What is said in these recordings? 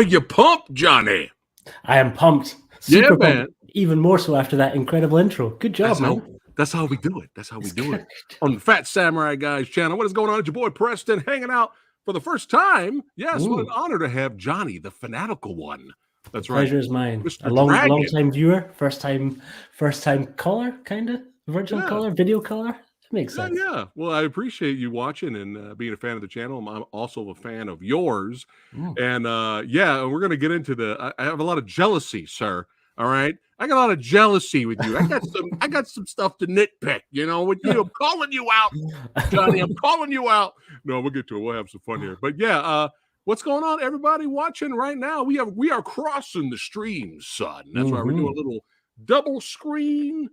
Are you pumped, Johnny? I am pumped. Yeah, Super man. pumped. Even more so after that incredible intro. Good job, man. That's how we do it. That's how we do it. On the Fat Samurai Guy's channel. What is going on? It's your boy Preston hanging out for the first time. Yes, what an honor to have Johnny, the fanatical one. That's right. Pleasure is mine. Mr. A long Dragon. time viewer, first time caller, kind of virtual caller, video caller. That makes sense. Yeah. Well, I appreciate you watching and being a fan of the channel. I'm also a fan of yours. And we're gonna get into I have a lot of jealousy, sir. All right, I got a lot of jealousy with you. I got some stuff to nitpick, with you. I'm calling you out, Johnny. I'm calling you out. No, we'll get to it. We'll have some fun here. But yeah, what's going on, everybody watching right now? We are crossing the streams, son. That's why we're doing a little double screen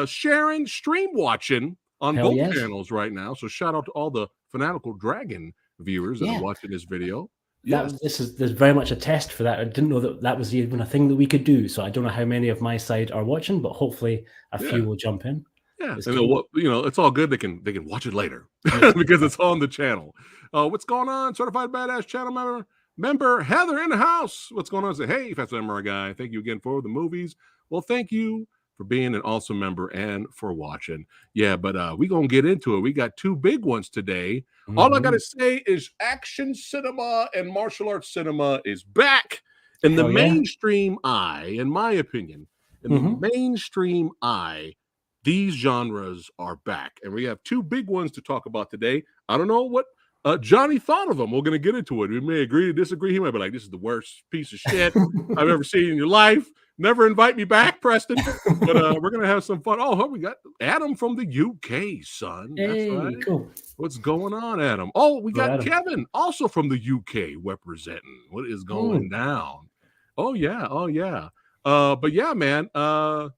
sharing, stream watching on both channels right now. So shout out to all the Fanatical Dragon viewers that are watching this video. There's very much a test for that. I didn't know that was even a thing that we could do. So I don't know how many of my side are watching, but hopefully a few will jump in. Yeah, and it's all good. They can watch it later because it's on the channel. What's going on? Certified Badass channel member Heather in the house. What's going on? Say, hey, Fat Samurai Guy. Thank you again for the movies. Well, thank you for being an awesome member and for watching. Yeah, but we're going to get into it. We got two big ones today. All I got to say is action cinema and martial arts cinema is back in the mainstream eye, in my opinion. In the mainstream eye, these genres are back. And we have two big ones to talk about today. I don't know what Johnny thought of them. We're going to get into it. We may agree to disagree. He might be like, this is the worst piece of shit I've ever seen in your life. Never invite me back, Preston. But we're going to have some fun. Oh, we got Adam from the UK, son. That's right. Cool. What's going on, Adam? Oh, we got Kevin, also from the UK, representing. What is going down? Oh, yeah. But yeah, man,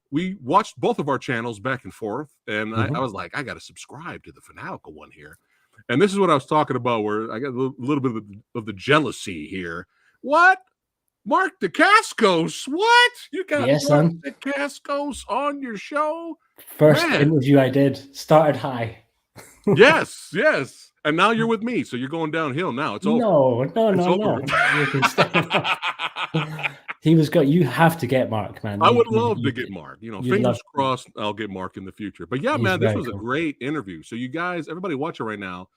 we watched both of our channels back and forth. And I was like, I got to subscribe to the Fanatical one here. And this is what I was talking about, where I got a little bit of the jealousy here. What? Mark Dacascos? What? You got Mark Dacascos on your show? First interview I did. Started high. Yes. And now you're with me, so you're going downhill now. It's over. No. You have to get Mark, man. I would love to get Mark. Fingers crossed I'll get Mark in the future. But yeah, man, this was a great interview. So you guys, everybody watching right now,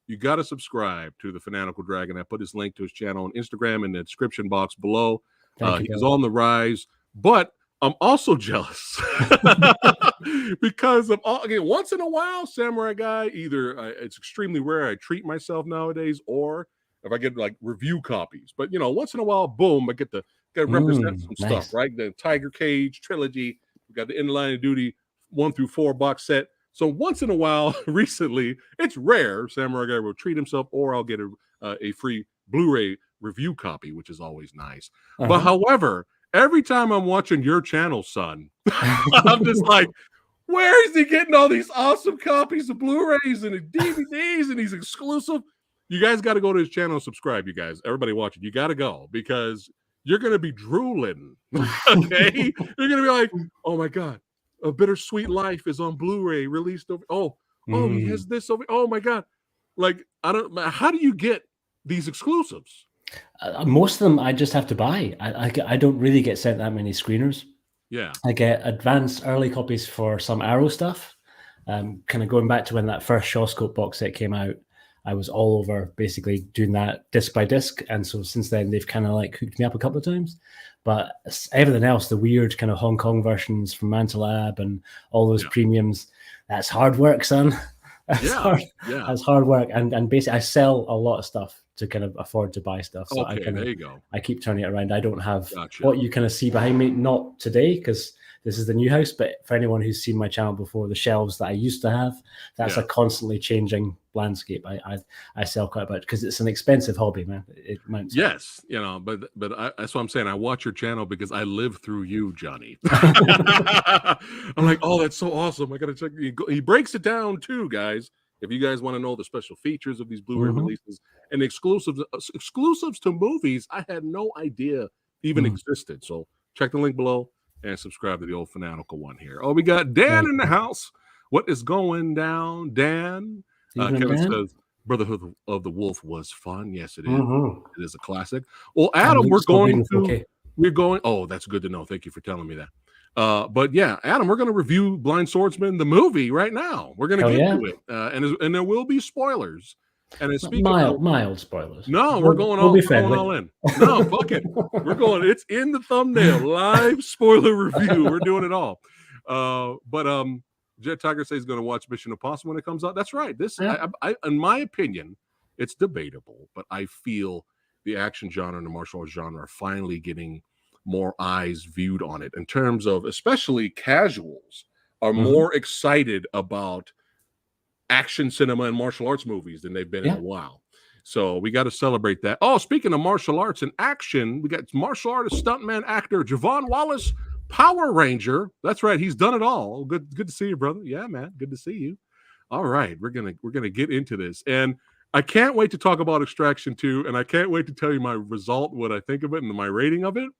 you got to subscribe to the Fanatical Dragon. I put his link to his channel on Instagram in the description box below. He's on the rise, but I'm also jealous because once in a while, Samurai Guy, either it's extremely rare I treat myself nowadays, or if I get like review copies. But once in a while, boom, I get to represent some stuff, right? The Tiger Cage trilogy. We got the In Line of Duty 1 through 4 box set. So once in a while, recently, it's rare Samurai Guy will treat himself, or I'll get a free Blu-ray review copy, which is always nice. But however, every time I'm watching your channel, son, I'm just like, where is he getting all these awesome copies of Blu-rays and DVDs and these exclusive? You guys got to go to his channel and subscribe, you guys. Everybody watching, you got to go, because you're going to be drooling, okay? You're going to be like, oh, my God. A Bittersweet Life is on Blu-ray released over. He has this over. Oh my God! Like, how do you get these exclusives? Most of them I just have to buy. I don't really get sent that many screeners. Yeah, I get advanced early copies for some Arrow stuff. Kind of going back to when that first Shawscope box set came out, I was all over basically doing that disc by disc, and so since then they've kind of like hooked me up a couple of times. But everything else, the weird kind of Hong Kong versions from Manta Lab and all those premiums, that's hard work, son. That's hard work. And basically, I sell a lot of stuff to kind of afford to buy stuff. So there you go. I keep turning it around. I don't have what you kind of see behind me, not today, because this is the new house. But for anyone who's seen my channel before, the shelves that I used to have, that's a constantly changing landscape. I sell quite a bit because it's an expensive hobby, man. It mounts. Yes, but that's what I'm saying. I watch your channel because I live through you, Johnny. I'm like, oh, that's so awesome. I gotta check. He breaks it down too, guys. If you guys want to know the special features of these Blu-ray releases and exclusives to movies, I had no idea even existed. So check the link below and subscribe to the old Fanatical one here. Oh, we got Dan in the house. What is going down, Dan? Kevin says, Brotherhood of the Wolf was fun. Yes, it is. Mm-hmm. It is a classic. Well, And Adam, Luke's still good in 4K. we're going. Oh, that's good to know. Thank you for telling me that. But yeah, Adam, we're going to review Blind Swordsman, the movie, right now. We're going to Hell get yeah. to it, and there will be spoilers. And speaking Mild spoilers. no, we're going all in. No, fuck it. We're going. It's in the thumbnail. Live spoiler review. We're doing it all. But Jet Tiger says he's going to watch Mission Impossible when it comes out. That's right. This, Yeah. I, in my opinion, it's debatable, but I feel the action genre and the martial arts genre are finally getting more eyes viewed on it in terms of, especially casuals are more excited about action cinema and martial arts movies than they've been in a while. So we got to celebrate that. Oh, speaking of martial arts and action, we got martial artist, stuntman, actor Javon Wallace, Power Ranger. That's right. He's done it all. Good to see you, brother. Yeah, man. Good to see you. All right. We're gonna get into this. And I can't wait to talk about Extraction 2, and I can't wait to tell you my result, what I think of it, and my rating of it.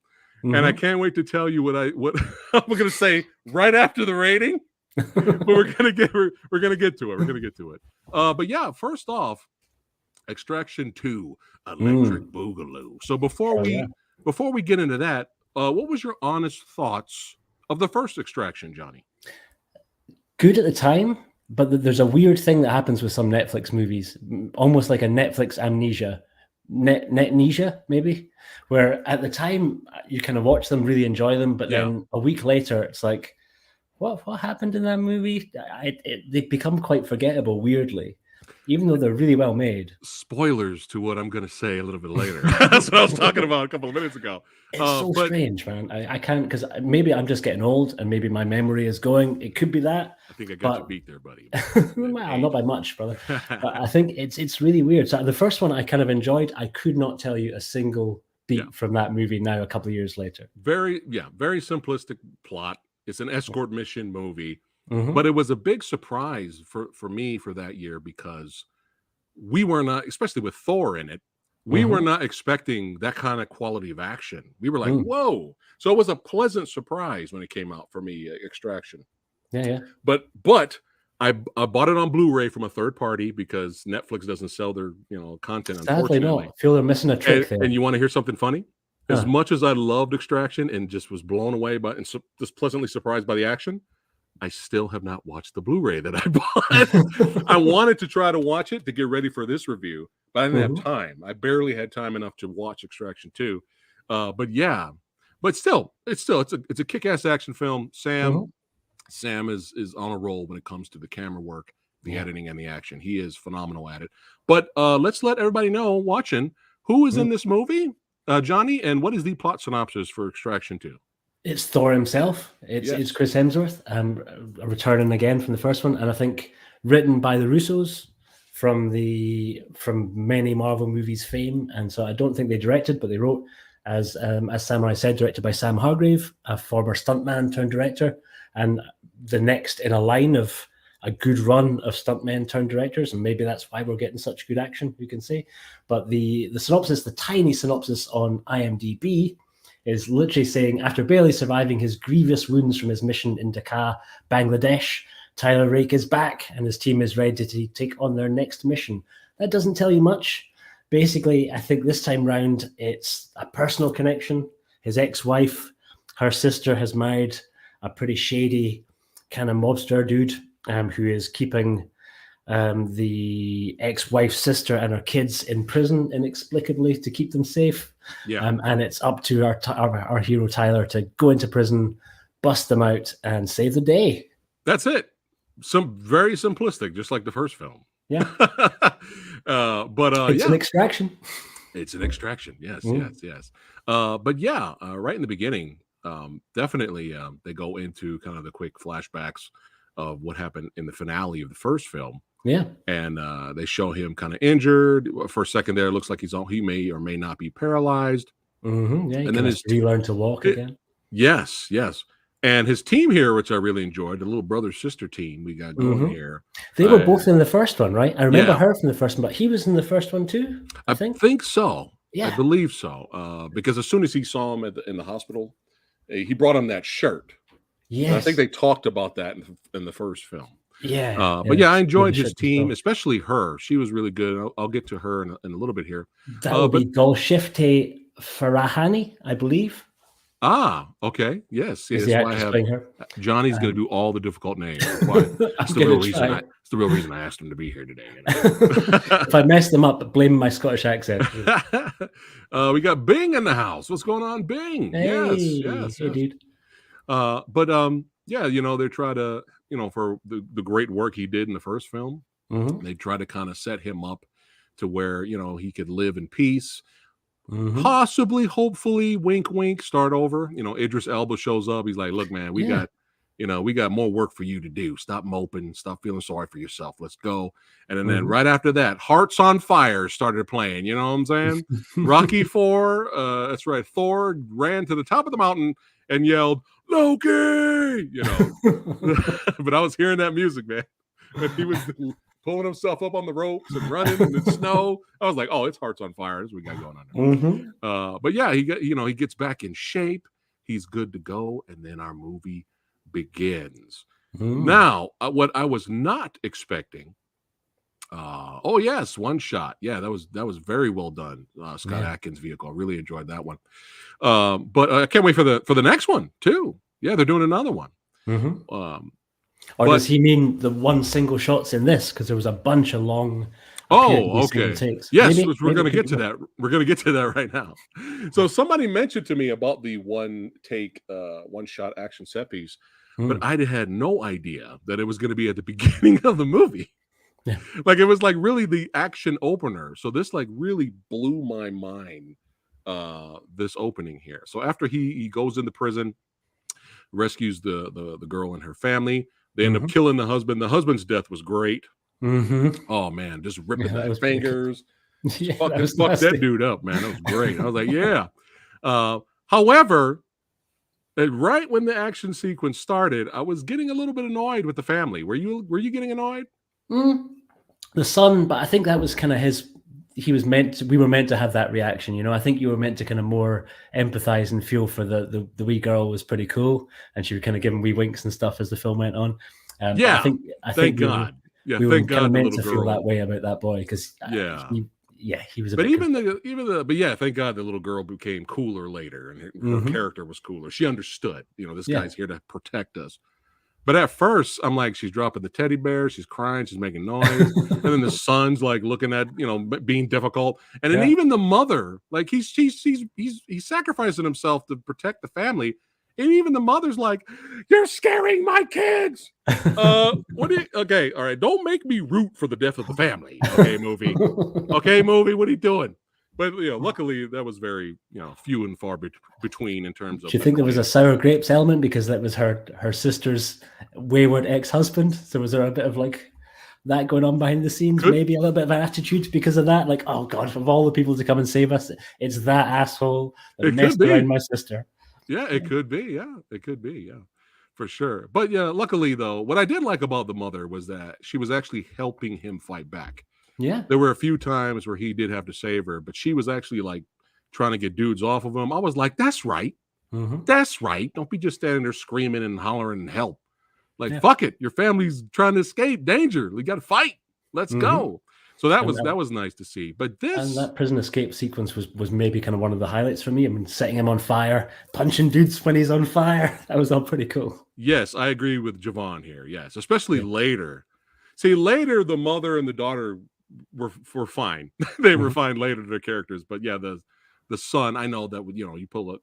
And I can't wait to tell you what I'm gonna say right after the rating. But we're gonna get to it. We're gonna get to it. But yeah, first off, Extraction 2, Electric Boogaloo. So before we get into that, what was your honest thoughts of the first Extraction, Johnny? Good at the time, but there's a weird thing that happens with some Netflix movies, almost like a Netflix amnesia, netnesia maybe, where at the time you kind of watch them, really enjoy them, but then a week later it's like, what happened in that movie? They become quite forgettable, weirdly, even though they're really well made. Spoilers to what I'm going to say a little bit later. That's what I was talking about a couple of minutes ago. It's strange, man. I can't, because maybe I'm just getting old and maybe my memory is going. It could be that. I think I got you beat there, buddy. Well, not by much, brother. But I think it's really weird. So the first one I kind of enjoyed. I could not tell you a single beat from that movie now a couple of years later. Very simplistic plot. It's an escort mission movie, but it was a big surprise for me for that year because we were not, especially with Thor in it, we were not expecting that kind of quality of action. We were like, whoa. So it was a pleasant surprise when it came out for me, Extraction. Yeah. But I bought it on Blu-ray from a third party because Netflix doesn't sell their content. Sadly, unfortunately, no. I feel they're missing a trick there. And you want to hear something funny? As much as I loved Extraction and just was blown away by and just pleasantly surprised by the action, I still have not watched the Blu-ray that I bought. I wanted to try to watch it to get ready for this review, but I didn't have time. I barely had time enough to watch Extraction 2. But still, it's a kick-ass action film. Sam is on a roll when it comes to the camera work, the editing, and the action. He is phenomenal at it. But let's let everybody know watching who is in this movie. Johnny, and what is the plot synopsis for Extraction 2? It's Thor himself. It's Chris Hemsworth, returning again from the first one, and I think written by the Russos from many Marvel movies fame. And so I don't think they directed, but they wrote, as Samurai said, directed by Sam Hargrave, a former stuntman turned director, and the next in a line of a good run of stuntmen turned directors, and maybe that's why we're getting such good action, you can say. But the synopsis, the tiny synopsis on IMDb, is literally saying, after barely surviving his grievous wounds from his mission in Dhaka, Bangladesh, Tyler Rake is back and his team is ready to take on their next mission. That doesn't tell you much. Basically, I think this time round, it's a personal connection. His ex-wife, her sister, has married a pretty shady kind of mobster dude, who is keeping the ex-wife's sister and her kids in prison inexplicably to keep them safe. And it's up to our hero Tyler to go into prison, bust them out, and save the day. That's it. Some very simplistic, just like the first film. Yeah. But it's an extraction. It's an extraction. Yes. But right in the beginning, definitely they go into kind of the quick flashbacks of what happened in the finale of the first film. Yeah. And they show him kind of injured. For a second there, it looks like he may or may not be paralyzed. Yeah, and then he learned to walk again. Yes. And his team here, which I really enjoyed, the little brother-sister team we got going here. They were both in the first one, right? I remember her from the first one, but he was in the first one too, I think so. Yeah. I believe so. Because as soon as he saw him in the hospital, he brought him that shirt. Yes. And I think they talked about that in the first film. Yeah, But yeah, I enjoyed his leadership and team, stuff. especially her. She was really good. I'll get to her in a little bit here. That will But be Golshifteh Farahani, I believe, okay, yes, see, is that's the why I actress have playing her. Johnny's going to do all the difficult names. That's why. I'm gonna try. It's the real reason I asked him to be here today. If I mess them up, blame my Scottish accent. We got Bing in the house. What's going on, Bing? Yes, Hey, yes, hey, yes. dude. But yeah, they try to, for the great work he did in the first film, Mm-hmm. they try to kind of set him up to where, he could live in peace, Mm-hmm. possibly, hopefully, wink, wink, start over. Idris Elba shows up. He's like, look, man, we got more work for you to do. Stop moping. Stop feeling sorry for yourself. Let's go. And then right after that, Hearts on Fire started playing. You know what I'm saying? Rocky IV, that's right. Thor ran to the top of the mountain and yelled, Loki, But I was hearing that music, man. And he was pulling himself up on the ropes and running in the snow. I was like, oh, it's Hearts on Fire. That's what we got going on there. But yeah, he gets back in shape. He's good to go. And then our movie begins. Now, what I was not expecting. Oh yes, one shot. Yeah, that was very well done. Scott Adkins' vehicle. I really enjoyed that one. But I can't wait for the next one too. Yeah, they're doing another one. Or does he mean the one single shots in this? Because there was a bunch of long. Okay. Takes. Yes, we're going to get to that. We're going to get to that right now. So somebody mentioned to me about the one shot action set piece, but I had no idea that it was going to be at the beginning of the movie. Yeah. Like it was like really the action opener. So this like really blew my mind. This opening here. So after he goes into prison, rescues the girl and her family. They end up killing the husband. The husband's death was great. Oh man, just ripping their fingers. Fuck that dude up, man. That was great. I was like, yeah. However, right when the action sequence started, I was getting a little bit annoyed with the family. Were you getting annoyed? The son, but I think that was kind of his. We were meant to have that reaction, I think you were meant to kind of more empathize and feel for the wee girl. Was pretty cool, and she was kind of giving wee winks and stuff as the film went on. I think thank God. We were kind of meant to feel that way about that boy because he was. But thank God the little girl became cooler later, and her character was cooler. She understood, this guy's here to protect us. But at first, I'm like, she's dropping the teddy bear, she's crying, she's making noise, and then the son's like looking at, being difficult, and then even the mother, like he's sacrificing himself to protect the family, and even the mother's like, "You're scaring my kids." Okay, all right, don't make me root for the death of the family. Okay, movie. Okay, movie. What are you doing? But luckily that was very few and far between in terms of. Do you think there was a sour grapes element because that was her sister's wayward ex-husband? So was there a bit of like that going on behind the scenes? Maybe a little bit of an attitude because of that. Like, oh God, of all the people to come and save us, it's that asshole that messed around my sister. Yeah, it could be. Yeah, it could be. Yeah, for sure. But yeah, luckily though, what I did like about the mother was that she was actually helping him fight back. Yeah, there were a few times where he did have to save her, but she was actually like trying to get dudes off of him. I was like, that's right. That's right. Don't be just standing there screaming and hollering and help. Like, fuck it. Your family's trying to escape danger. We got to fight. Let's go. So that was nice to see. But that prison escape sequence was maybe kind of one of the highlights for me. I mean, setting him on fire, punching dudes when he's on fire. That was all pretty cool. Yes, I agree with Javon here. Yes, especially later. See, later the mother and the daughter were fine. They were fine later, their characters. But yeah, the son, I know that you pull it.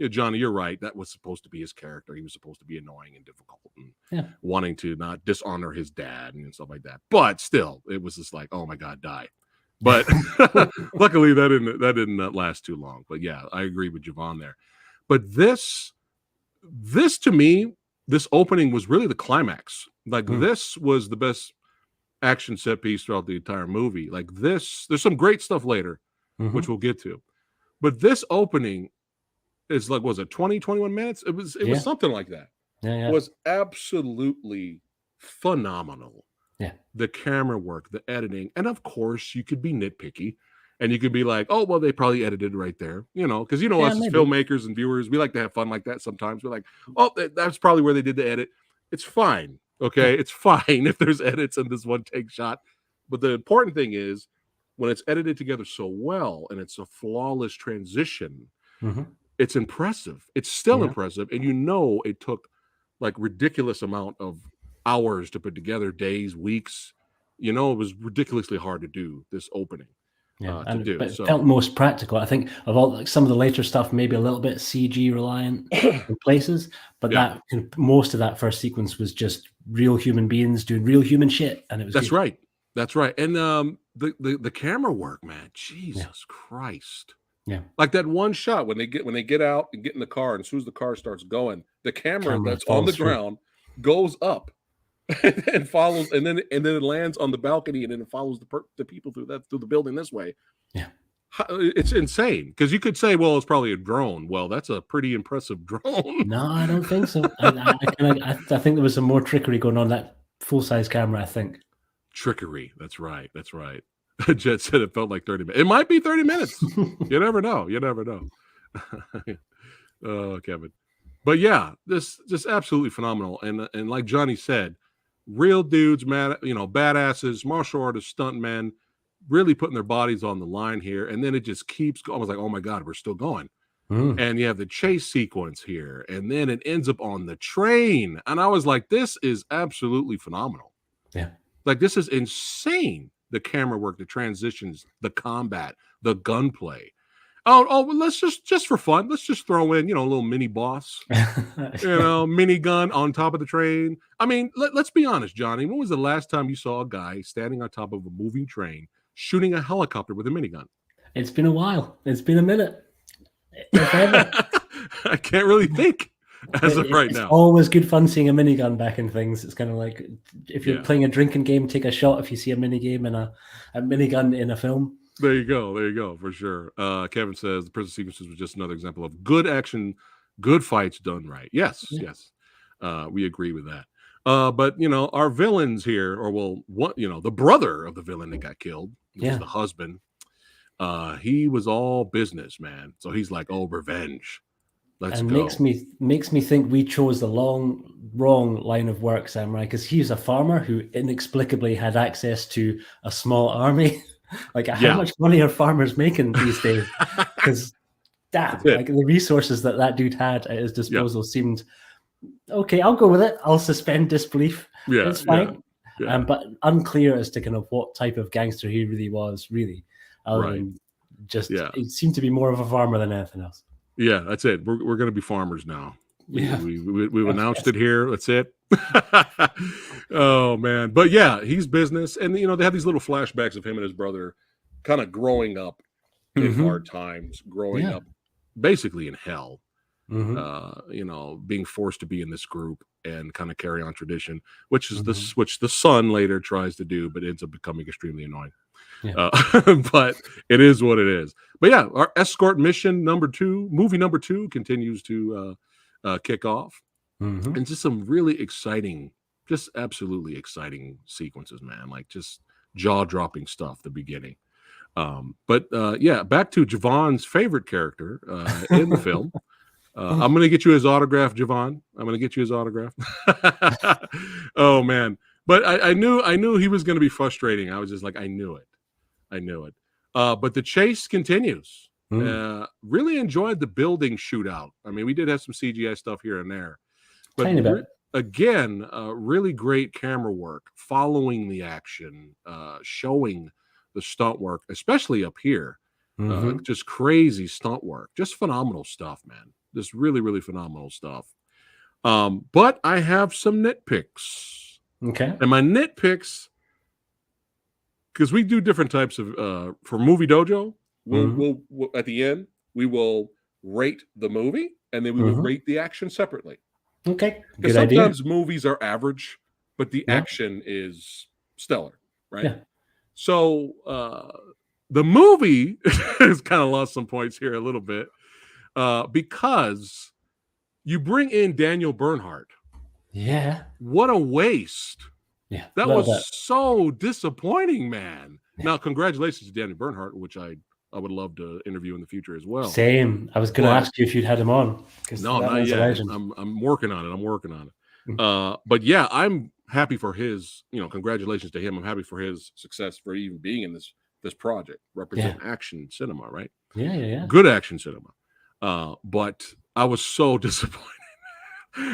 Johnny, you're right. That was supposed to be his character. He was supposed to be annoying and difficult and wanting to not dishonor his dad and stuff like that. But still, it was just like, oh my God, die. But luckily that didn't last too long. But yeah, I agree with Javon there. But this to me, this opening was really the climax. Like this was the best action set piece throughout the entire movie. Like this, there's some great stuff later, which we'll get to. But this opening is like, was it 20, 21 minutes? It was something like that. It was absolutely phenomenal. Yeah. The camera work, the editing, and of course you could be nitpicky and you could be like, oh, well, they probably edited right there, because us as filmmakers and viewers, we like to have fun like that sometimes. We're like, oh, that's probably where they did the edit. It's fine. Okay, it's fine if there's edits in this one take shot, but the important thing is when it's edited together so well and it's a flawless transition, it's impressive. It's still impressive, and you know it took like ridiculous amount of hours to put together, days, weeks. You know, it was ridiculously hard to do this opening. But it So felt most practical. I think of all like some of the later stuff, maybe a little bit CG reliant in places, but that most of that first sequence was just real human beings doing real human shit, and it was that's right. That's right. And the camera work, man, Jesus Christ. Yeah. Like that one shot when they get out and get in the car, and as soon as the car starts going, the camera that's on the ground goes up and follows, and then it lands on the balcony, and then it follows the people through the building this way. Yeah. It's insane because you could say, well, it's probably a drone. Well, that's a pretty impressive drone. No, I don't think so. I think there was some more trickery going on that full-size camera, I think. Trickery. That's right. That's right. Jet said it felt like 30 minutes. It might be 30 minutes. You never know. You never know. Oh, Kevin. But yeah, this just absolutely phenomenal. And like Johnny said, real dudes, man, you know, badasses, martial artists, stuntmen, really putting their bodies on the line here. And then it just keeps going. I was like, oh my God, we're still going. And you have the chase sequence here. And then it ends up on the train. And I was like, this is absolutely phenomenal. Yeah. Like, this is insane. The camera work, the transitions, the combat, the gunplay. Oh, well, let's just for fun, let's just throw in, you know, a little mini boss, you know, mini gun on top of the train. I mean, let's be honest, Johnny. When was the last time you saw a guy standing on top of a moving train shooting a helicopter with a minigun? It's been a while. It's been a minute. I can't really think as of right now. It's always good fun seeing a minigun back in things. It's kind of like if you're playing a drinking game, take a shot if you see a minigame and a minigun in a film. There you go, for sure. Kevin says the prison sequences was just another example of good action, good fights done right. Yes. We agree with that. But you know, our villains here, or well, what you know, the brother of the villain that got killed, which is the husband. He was all business, man. So he's like, oh, revenge. Let's go. Makes me think we chose the wrong line of work, Samurai, because he's a farmer who inexplicably had access to a small army. Like, how much money are farmers making these days? Because like the resources that dude had at his disposal seemed okay. I'll go with it. I'll suspend disbelief. Yeah, it's fine. But unclear as to kind of what type of gangster he really was. Really, it seemed to be more of a farmer than anything else. Yeah, that's it. We're going to be farmers now. We've announced it here. That's it. Oh man, but yeah, he's business, and you know they have these little flashbacks of him and his brother, kind of growing up in hard times, growing up basically in hell. You know, being forced to be in this group and kind of carry on tradition, which is which the son later tries to do, but ends up becoming extremely annoying. But it is what it is. But yeah, our escort mission movie number 2 continues to kick off, and just some really exciting, just absolutely exciting sequences, man. Like just jaw-dropping stuff at the beginning. But back to Javon's favorite character in the film. I'm going to get you his autograph, Javon. I'm going to get you his autograph. Oh man. But I knew he was going to be frustrating. I was just like, I knew it. But the chase continues. Really enjoyed the building shootout. I mean, we did have some CGI stuff here and there, but again, really great camera work, following the action, showing the stunt work, especially up here. Just crazy stunt work, just phenomenal stuff, man. Just really, really phenomenal stuff. But I have some nitpicks. Okay. And my nitpicks, because we do different types of for Movie Dojo, we'll at the end we will rate the movie, and then we will rate the action separately. Okay, because sometimes movies are average, but the action is stellar, right? Yeah. So the movie has kind of lost some points here a little bit because you bring in Daniel Bernhardt. Yeah. What a waste. Yeah. That was so disappointing, man. Now, congratulations to Daniel Bernhardt, which I would love to interview in the future as well. Same. I was going to ask you if you'd had him on. No, not yet. I'm working on it. But yeah, I'm happy for his, congratulations to him. I'm happy for his success for even being in this project, representing action cinema, right? Yeah. Good action cinema. But I was so disappointed.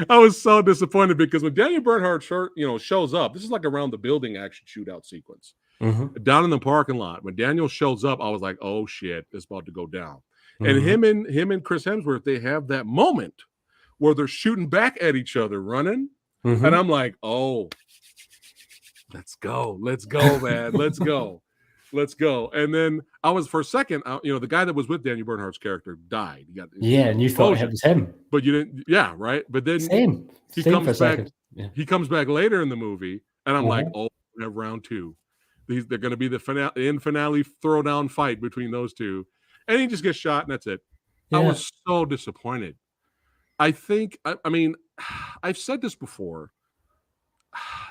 I was so disappointed because when Daniel Bernhardt shows up, this is like around the building action shootout sequence. Down in the parking lot, when Daniel shows up, I was like, "Oh shit, it's about to go down." And him and Chris Hemsworth, they have that moment where they're shooting back at each other, running, and I'm like, "Oh, let's go, man, let's go." And then I was for a second, the guy that was with Daniel Bernhardt's character died. He got and you thought it was him, but you didn't. Yeah, right. But then same comes for a back. second. Yeah. He comes back later in the movie, and I'm like, "Oh, we have round two. They're going to be the finale throwdown fight between those two," and he just gets shot, and that's it. I was so disappointed. I think, I mean, I've said this before.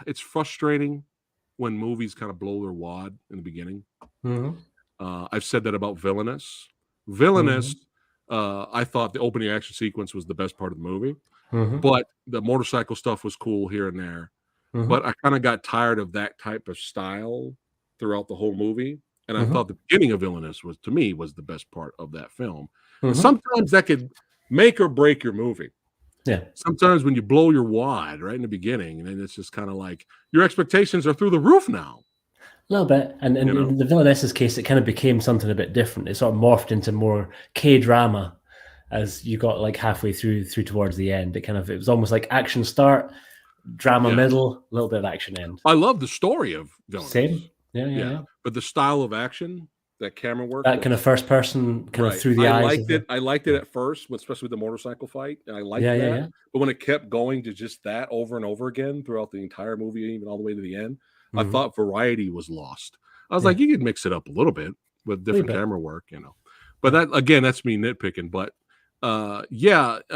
It's frustrating when movies kind of blow their wad in the beginning. I've said that about Villainous. I thought the opening action sequence was the best part of the movie, but the motorcycle stuff was cool here and there. But I kind of got tired of that type of style throughout the whole movie. And I thought the beginning of Villainous was the best part of that film. Sometimes that could make or break your movie. Yeah. Sometimes when you blow your wad right in the beginning, and then it's just kind of like your expectations are through the roof now. A little bit. And in the Villainess's case, it kind of became something a bit different. It sort of morphed into more K-drama as you got like halfway through towards the end. It was almost like action start, drama middle, a little bit of action end. I love the story of Villainous. Same. Yeah. But the style of action, that camera work, that kind of first person kind of through the eyes. I liked it at first, especially with the motorcycle fight, and I liked that. Yeah. But when it kept going to just that over and over again throughout the entire movie, even all the way to the end, I thought variety was lost. I was like, you could mix it up a little bit with different camera work, But that, again, that's me nitpicking. But I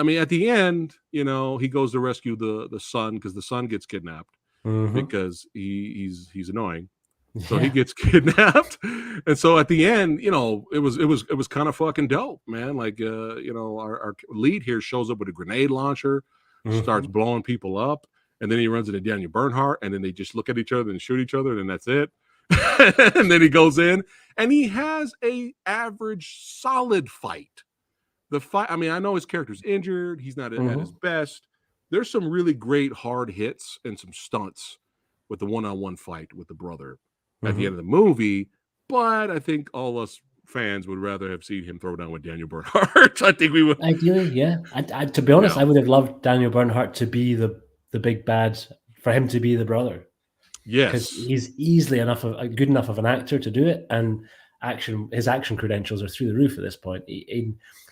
mean, at the end, he goes to rescue the son because the son gets kidnapped because he's annoying. So he gets kidnapped, and so at the end, it was kind of fucking dope, man. Like, our lead here shows up with a grenade launcher, starts blowing people up, and then he runs into Daniel Bernhardt, and then they just look at each other and shoot each other, and that's it. And then he goes in, and he has a average, solid fight. The fight, I mean, I know his character's injured; he's not at his best. There's some really great hard hits and some stunts with the one-on-one fight with the brother at the end of the movie, but I think all us fans would rather have seen him throw down with Daniel Bernhardt. I think we would. Ideally, yeah. To be honest, I would have loved Daniel Bernhardt to be the big bad, for him to be the brother. Yes, because he's easily good enough of an actor to do it, and his action credentials are through the roof at this point.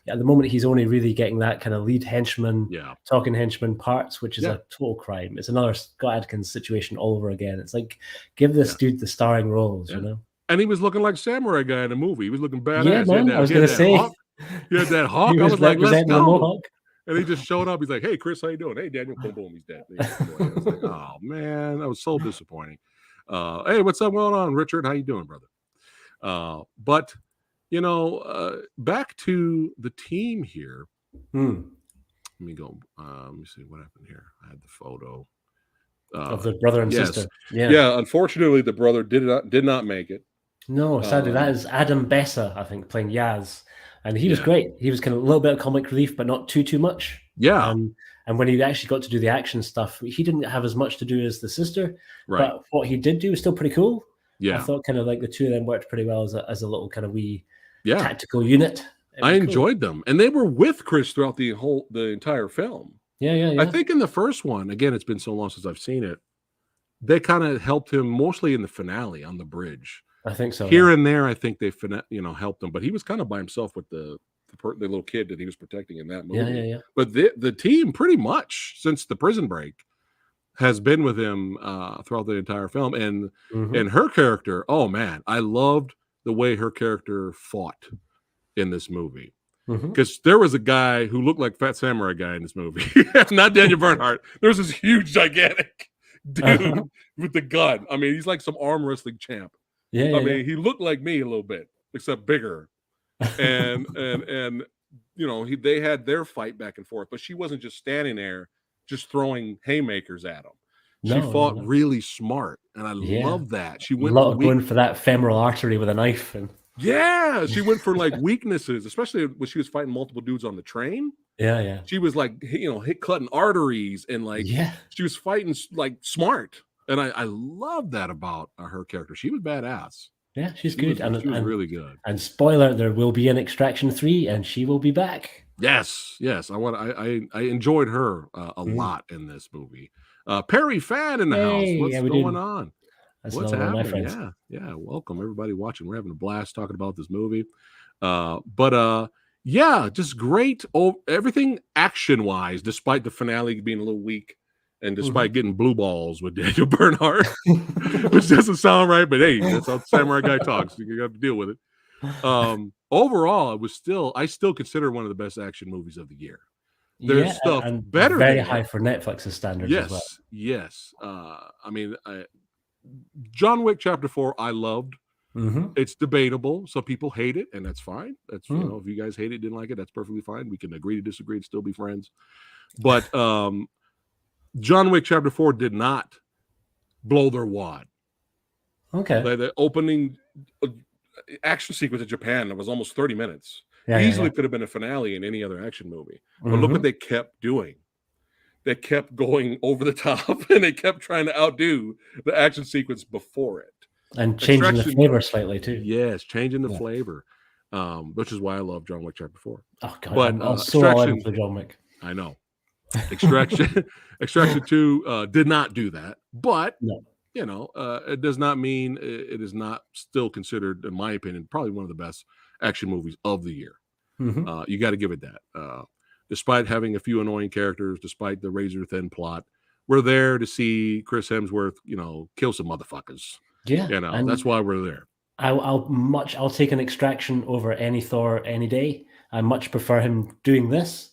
At the moment, he's only really getting that kind of lead henchman, talking henchman parts, which is a total crime. It's another Scott Adkins situation all over again. It's like, give this dude the starring roles, And he was looking like Samurai Guy in the movie. He was looking badass. Yeah, man, I was going to say. He had that hawk. I was like, let's go. And he just showed up. He's like, hey, Chris, how you doing? Hey, Daniel, boom, boom, he's dead. I was like, oh, man, that was so disappointing. Hey, what's up going on, Richard? How you doing, brother? But back to the team here. Let me go. Let me see what happened here. I had the photo of the brother and sister. Yeah. Unfortunately, the brother did not make it. No, sadly, that is Adam Bessa, I think, playing Yaz, and he was great. He was kind of a little bit of comic relief, but not too much. Yeah. And when he actually got to do the action stuff, he didn't have as much to do as the sister. Right. But what he did do was still pretty cool. Yeah. I thought kind of like the two of them worked pretty well as a little kind of wee tactical unit. I enjoyed them. And they were with Chris throughout the entire film. Yeah. I think in the first one, again, it's been so long since I've seen it, they kind of helped him mostly in the finale on the bridge. I think so. Here and there, I think they helped him, but he was kind of by himself with the little kid that he was protecting in that movie. Yeah. But the team pretty much since the prison break has been with him throughout the entire film, and her character. Oh man, I loved the way her character fought in this movie, because there was a guy who looked like PhatSamuraiGuy in this movie, not Daniel Bernhardt. There was this huge, gigantic dude with the gun. I mean, he's like some arm wrestling champ. Yeah. I mean, he looked like me a little bit, except bigger. And they had their fight back and forth, but she wasn't just standing there just throwing haymakers at him. She No, fought no. really smart, and I Yeah. love that. She A went lot for of going for that femoral artery with a knife. And yeah, she went for like weaknesses, especially when she was fighting multiple dudes on the train. yeah. She was like, hit cutting arteries, and like Yeah. she was fighting like smart. And I love that about her character. She was badass. Yeah, she's She good. was really good. And spoiler, there will be an Extraction 3 and she will be back. Yes. I enjoyed her a lot in this movie. Perry Fan in the house. What's Hey, how we going doing? on? That's What's another one of my happening? friends. Yeah. Welcome everybody watching. We're having a blast talking about this movie. Yeah, just great. Everything action wise, despite the finale being a little weak, and despite getting blue balls with Daniel Bernhardt, which doesn't sound right, but hey, that's how Samurai Guy talks. You have to deal with it. Overall, I still consider one of the best action movies of the year. There's stuff and better very than high it. for Netflix's standards as well. Yes. John Wick Chapter 4, I loved. It's debatable. Some people hate it, and that's fine. That's if you guys hate it, didn't like it, that's perfectly fine. We can agree to disagree and still be friends. But John Wick Chapter 4 did not blow their wad. Okay. The opening action sequence in Japan that was almost 30 minutes. Easily could have been a finale in any other action movie. But look what they kept doing. They kept going over the top, and they kept trying to outdo the action sequence before it. And changing the flavor slightly too. Yes, changing the flavor, which is why I love John Wick Chapter 4. Oh God, but I'm so all in for John Wick. I know. Extraction 2 did not do that, but it does not mean it is not still considered, in my opinion, probably one of the best action movies of the year. You got to give it that. Despite having a few annoying characters, despite the razor thin plot, we're there to see Chris Hemsworth, kill some motherfuckers. Yeah, that's why we're there. I'll take an Extraction over any Thor any day. I much prefer him doing this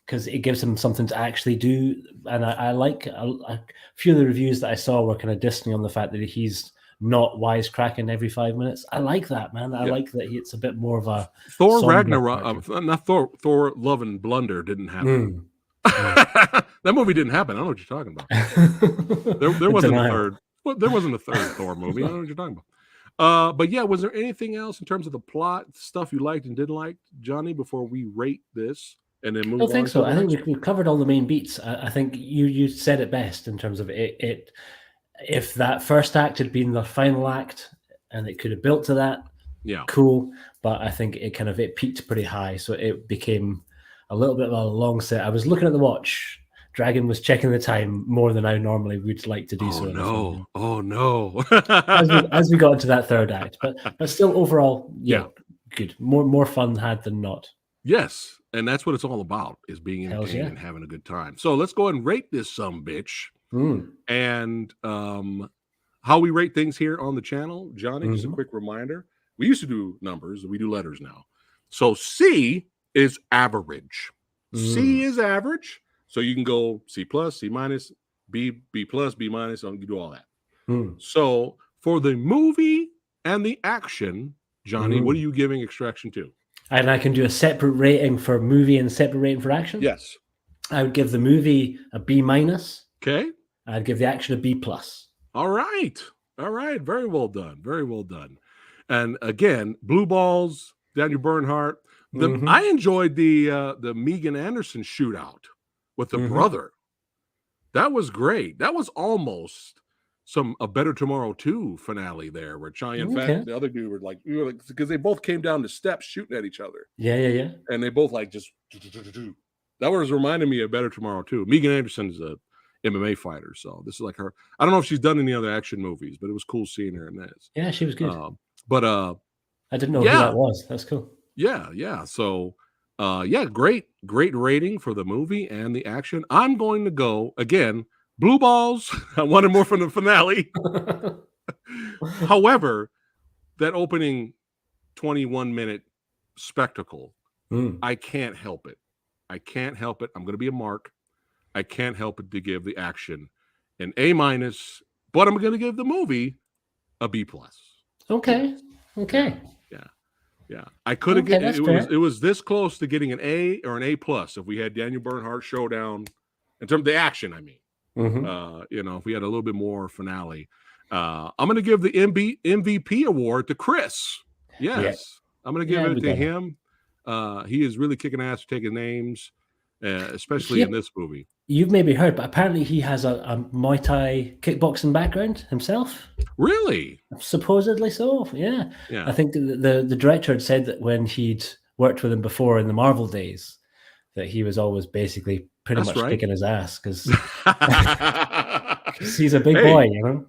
because it gives him something to actually do. And I like a few of the reviews that I saw were kind of dissing on the fact that he's not wisecracking every 5 minutes. I like that, man. I like that it's a bit more of a Thor Ragnarok. Not Thor Love and Blunder didn't happen. That movie didn't happen. I don't know what you're talking about. There wasn't a third. Well, there wasn't a third Thor movie. I don't know what you're talking about. But yeah, was there anything else in terms of the plot, stuff you liked and didn't like, Johnny, before we rate this and then move on? I don't think so. I think we've covered all the main beats. I think you said it best in terms of it. If that first act had been the final act and it could have built to that, cool. But I think it peaked pretty high, so it became a little bit of a long set. I was looking at the watch. Dragon was checking the time more than I normally would like to do. Oh no! as we got into that third act, but still overall, good. More fun had than not. Yes, and that's what it's all about: is being entertained and having a good time. So let's go ahead and rate this sumbitch. And how we rate things here on the channel, Johnny. Just a quick reminder: we used to do numbers, we do letters now. So C is average. C is average. So you can go C plus, C minus, B plus, B minus. You do all that. So for the movie and the action, Johnny, what are you giving Extraction 2? And I can do a separate rating for movie and separate rating for action? Yes. I would give the movie a B minus. Okay. I'd give the action a B plus. All right. Very well done. Very well done. And again, blue balls, Daniel Bernhardt. I enjoyed the Megan Anderson shootout with the brother. That was great. That was almost a Better Tomorrow 2 finale there, where Chai and Phat, the other dude, were like, because they both came down the steps shooting at each other. Yeah. And they both like just that was reminding me of Better Tomorrow 2. Megan Anderson is a MMA fighter, so this is like her. I don't know if she's done any other action movies, but it was cool seeing her in this. Yeah, she was good. I didn't know who that was. That's cool. Yeah. So great rating for the movie and the action. I'm going to go again, blue balls. I wanted more from the finale. However, that opening 21-minute spectacle, I can't help it. I'm going to be a mark. I can't help it to give the action an A minus, but I'm going to give the movie a B plus. Okay. Yeah. I could have it was this close to getting an A or an A plus if we had Daniel Bernhardt showdown in terms of the action. I mean, Mhm. you know, if we had a little bit more finale, I'm going to give the MVP award to Chris. Yeah. Yes, I'm going to give Yeah, it we to got it. him. He is really kicking ass for taking names, especially He in this movie. You've maybe heard, but apparently he has a Muay Thai kickboxing background himself. Really? Supposedly so, yeah. I Yeah. think the director had said that when he'd worked with him before in the Marvel days, that he was always basically pretty That's much right. kicking his ass because he's a big boy, Hey, you know?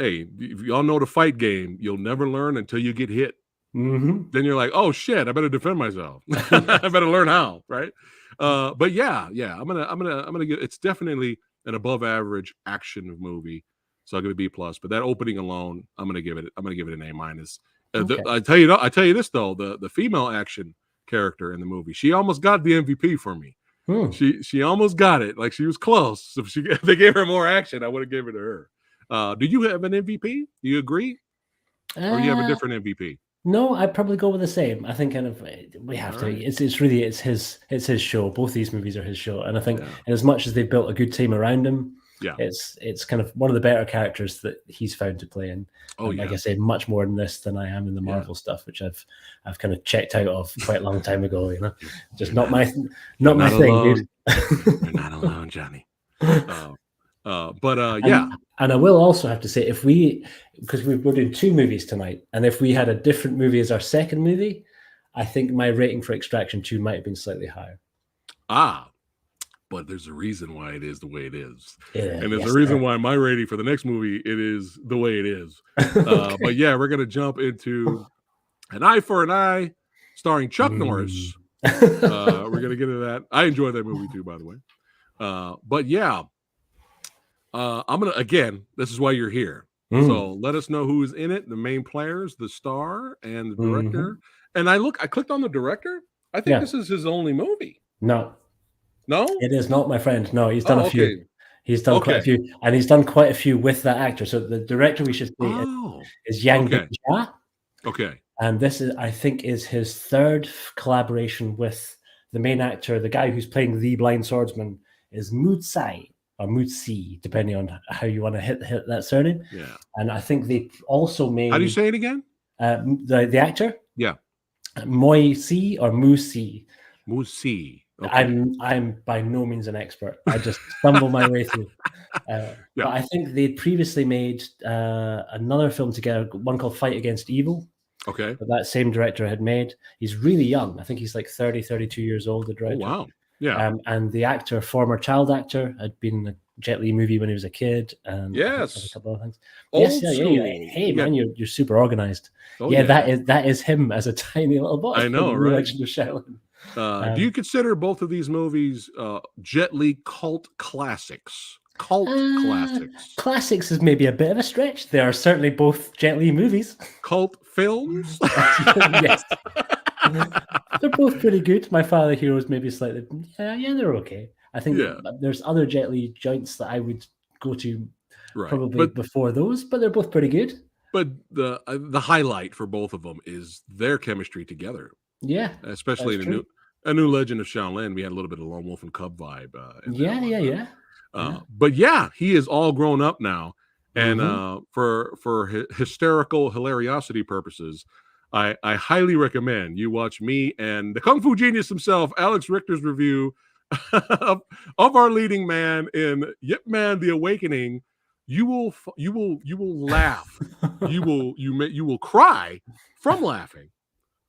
hey, if y'all know the fight game, you'll never learn until you get hit. Mhm. Then you're like, oh shit, I better defend myself. I better learn how, right? But yeah, I'm gonna get. It's definitely an above average action movie, so I'll give it B plus. But that opening alone, I'm gonna give it an A minus. Okay. I tell you this though, the female action character in the movie, she almost got the MVP for me. Hmm. She almost got it. Like she was close. If they gave her more action, I would have given it to her. Do you have an MVP? Do you agree, or do you have a Uh, different MVP? no, I'd probably go with the same. I think kind of we have All to. right. It's really it's his show. Both these movies are his show, and I think Yeah. as much as they've built a good team around him, Yeah. it's kind of one of the better characters that he's found to play in. Oh And like yeah. I say, much more in this than I am in the Yeah. Marvel stuff, which I've kind of checked out of quite a long time ago. You know, just You're not my You're not my not thing, alone. dude. You're not alone, Johnny. But yeah. And I will also have to say, if because we're doing two movies tonight, and if we had a different movie as our second movie, I think my rating for Extraction 2 might have been slightly higher. But there's a reason why it is the way it is. Yeah, And there's a yes, reason sir. why my rating for the next movie, it is the way it is. Okay. But yeah, we're going to jump into An Eye for an Eye, starring Chuck Norris. We're going to get into that. I enjoy that movie too, by the way. But yeah, I'm going to, again, this is why you're here. So let us know who's in it, the main players, the star, and the director. And I clicked on the director. I think Yeah. this is his only movie. No, No? it is not, my friend. No, he's done Oh, a few. okay. He's done quite a few, and he's done quite a few with that actor. So the director, we should say, Oh, is Yang okay. Bin-Chia, Okay. and this is, I think, is his third collaboration with the main actor. The guy who's playing the blind swordsman is Mutsai or Mutsi, depending on how you want to hit that surname. Yeah. And I think they also made. How do you say it again? The actor? Yeah. Moisi or Musi. Musi. Okay. I'm by no means an expert. I just stumble my way through. But I think they'd previously made another film together, one called Fight Against Evil. Okay. That same director had made. He's really young. I think he's like 30, 32 years old, the director. Oh, wow. Yeah. And the actor, former child actor, had been in a Jet Li movie when he was a kid. And yes. a couple of things. Old yes, school. Yeah. Hey, man, you're super organized. Oh, yeah, that is him as a tiny little boy. I know, right? Legend of Shaolin. Do you consider both of these movies Jet Li cult classics? Classics is maybe a bit of a stretch. They are certainly both Jet Li movies. Cult films? Yes. They're both pretty good. My Father Heroes maybe slightly, yeah, they're okay. I think there's other Jet Li joints that I would go to probably before those, but they're both pretty good. But the highlight for both of them is their chemistry together. Yeah, especially in a new Legend of Shaolin, we had a little bit of Lone Wolf and Cub vibe. Yeah. But yeah, he is all grown up now, and for hysterical hilariosity purposes, I highly recommend you watch me and the Kung Fu genius himself, Alex Richter's review of our leading man in Yip Man: The Awakening. You will laugh. you will cry from laughing.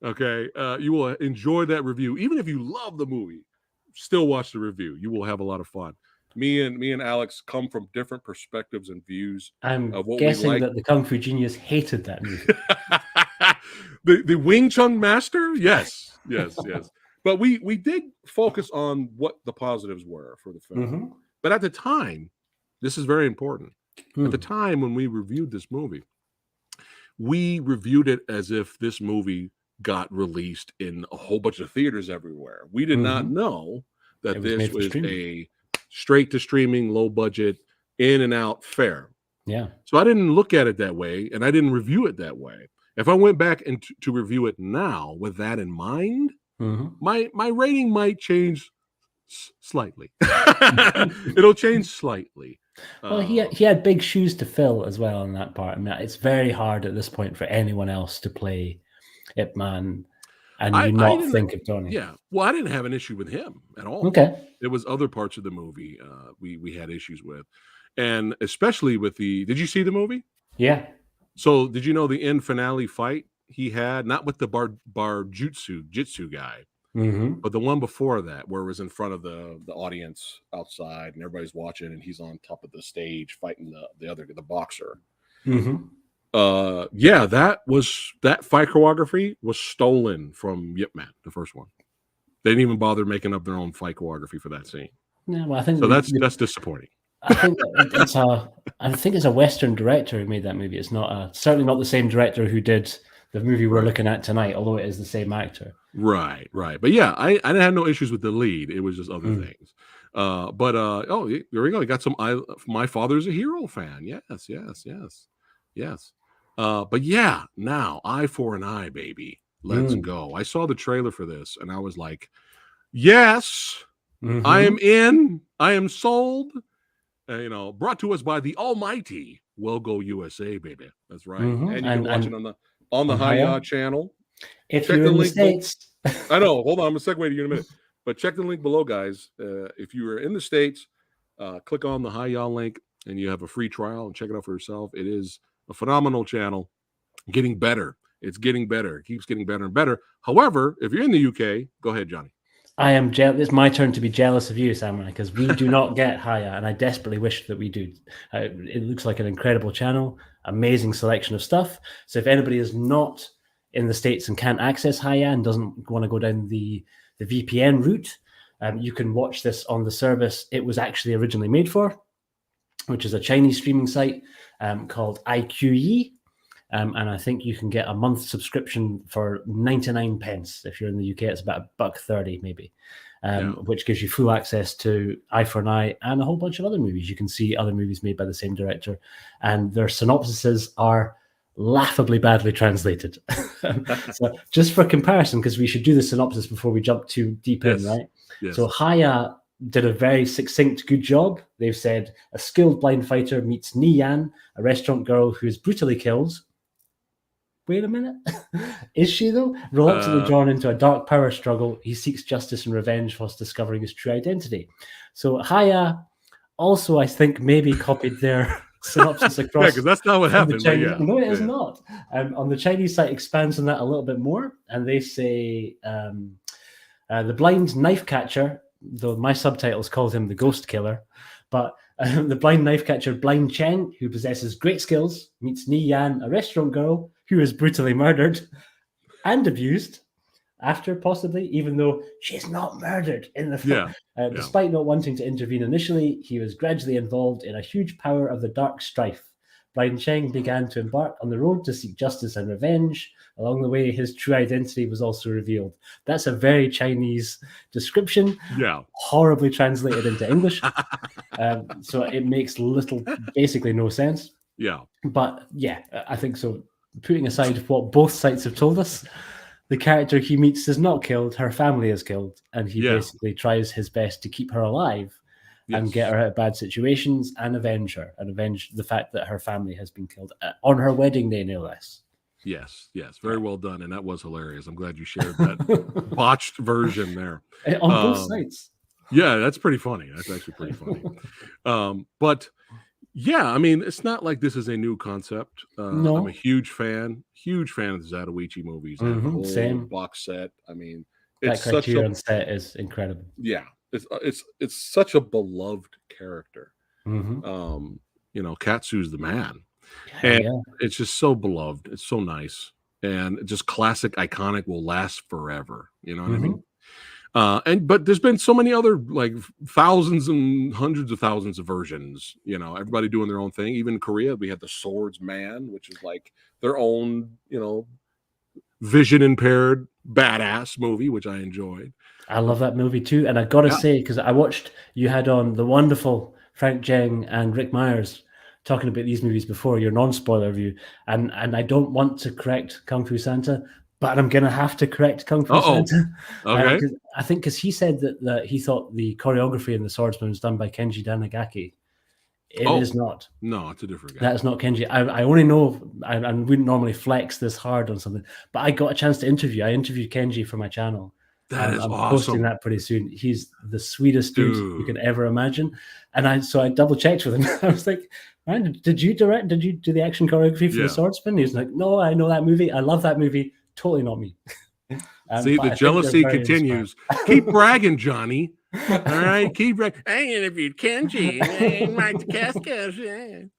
Okay, you will enjoy that review. Even if you love the movie, still watch the review. You will have a lot of fun. Me and Alex come from different perspectives and views. I'm guessing that the Kung Fu genius hated that movie. the Wing Chun master, yes. But we did focus on what the positives were for the film. But at the time, this is very important. At the time when we reviewed this movie, we reviewed it as if this movie got released in a whole bunch of theaters everywhere. We did not know that this was a straight to streaming, low budget, in and out fare. Yeah. So I didn't look at it that way, and I didn't review it that way. If I went back and to review it now with that in mind, my rating might change Slightly. It'll change slightly. Well, he had big shoes to fill as well in that part. I mean, it's very hard at this point for anyone else to play Ip Man and I not didn't. think of Donnie. Yeah. Well, I didn't have an issue with him at all. Okay. It was other parts of the movie we had issues with, and especially with the. Did you see the movie? Yeah. So did you know the end finale fight he had, not with the jitsu guy, Mm-hmm. but the one before that, where it was in front of the audience outside and everybody's watching, and he's on top of the stage fighting the boxer. Mm-hmm. Yeah, that fight choreography was stolen from Yip Man, the first one. They didn't even bother making up their own fight choreography for that scene. Yeah, well, I think So that's disappointing. I think it's a Western director who made that movie. It's not certainly not the same director who did the movie we're looking at tonight, although it is the same actor. Right. But yeah, I didn't have no issues with the lead. It was just other things. But there we go. You got some. My father's a hero fan. Yes. But yeah, now eye for an eye, baby. Let's go. I saw the trailer for this, and I was like, yes, I am in. I am sold. Brought to us by the almighty Well Go USA, baby. That's right. And you can watch it on the HI-Yah channel. If you're in the States. I know. Hold on. I'm going to segue to you in a minute. But check the link below, guys. If you are in the States, click on the HI-Yah link, and you have a free trial and check it out for yourself. It is a phenomenal channel. Getting better. It's getting better. It keeps getting better and better. However, if you're in the UK, go ahead, Johnny. I am jealous. It's my turn to be jealous of you, Samurai, because we do not get HI-Yah, and I desperately wish that we do. It looks like an incredible channel, amazing selection of stuff. So if anybody is not in the States and can't access HI-Yah and doesn't want to go down the VPN route, you can watch this on the service it was actually originally made for, which is a Chinese streaming site called HI-Yah. And I think you can get a month subscription for 99 pence. If you're in the UK, it's about $1.30 maybe, which gives you full access to Eye for an Eye and a whole bunch of other movies. You can see other movies made by the same director, and their synopsises are laughably badly translated. So just for comparison, because we should do the synopsis before we jump too deep in, right? Yes. So HI-Yah did a very succinct, good job. They've said a skilled blind fighter meets Ni Yan, a restaurant girl who is brutally killed. Wait a minute. Is she, though? Reluctantly drawn into a dark power struggle, he seeks justice and revenge whilst discovering his true identity. So HI-Yah also, I think, maybe copied their synopsis across. Yeah, because that's not what happened. No, it is not. On the Chinese site, expands on that a little bit more, and they say the blind knife catcher, though my subtitles called him the ghost killer, but the blind knife catcher, Blind Cheng, who possesses great skills, meets Ni Yan, a restaurant girl who is brutally murdered and abused after, possibly, even though she's not murdered in the film. Despite not wanting to intervene initially, he was gradually involved in a huge power of the dark strife. Blind Cheng began to embark on the road to seek justice and revenge. Along the way, his true identity was also revealed. That's a very Chinese description. Yeah. Horribly translated into English. So it makes basically no sense. Yeah. But yeah, I think so. Putting aside what both sites have told us, the character he meets is not killed. Her family is killed. And he basically tries his best to keep her alive and get her out of bad situations and avenge her and avenge the fact that her family has been killed on her wedding day, no less. Yes. Very well done. And that was hilarious. I'm glad you shared that botched version there. On both sites. Yeah, that's pretty funny. That's actually pretty funny. But yeah, I mean, it's not like this is a new concept. No. I'm a huge fan of the Zatoichi movies. The whole same box set. I mean, that Criterion set is incredible. Yeah, it's such a beloved character. Katsu's the man, and it's just so beloved. It's so nice, and just classic, iconic, will last forever. You know what I mean? But there's been so many other, like, thousands and hundreds of thousands of versions, everybody doing their own thing. Even in Korea, we had the Swordsman, which is like their own, vision impaired badass movie, which I enjoyed. I love that movie too. And I got to say, because I watched, you had on the wonderful Frank Jeng and Rick Myers talking about these movies before, your non-spoiler review. And I don't want to correct Kung Fu Santa, but I'm gonna have to correct Kung Fu Santa. Okay. I think because he said that he thought the choreography in The Swordsman was done by Kenji Danagaki. It is not. No, it's a different guy. That is not Kenji. I only know, I wouldn't normally flex this hard on something, but I got a chance to interview. I interviewed Kenji for my channel. That is I'm awesome. posting that pretty soon. He's the sweetest dude you can ever imagine. And I double checked with him. I was like, man, did you direct? Did you do the action choreography for The Swordsman? He was like, no, I know that movie. I love that movie. Totally not me. See, the jealousy continues. Keep bragging, Johnny. All right, keep bragging. I interviewed Kenji and Mike Cascas.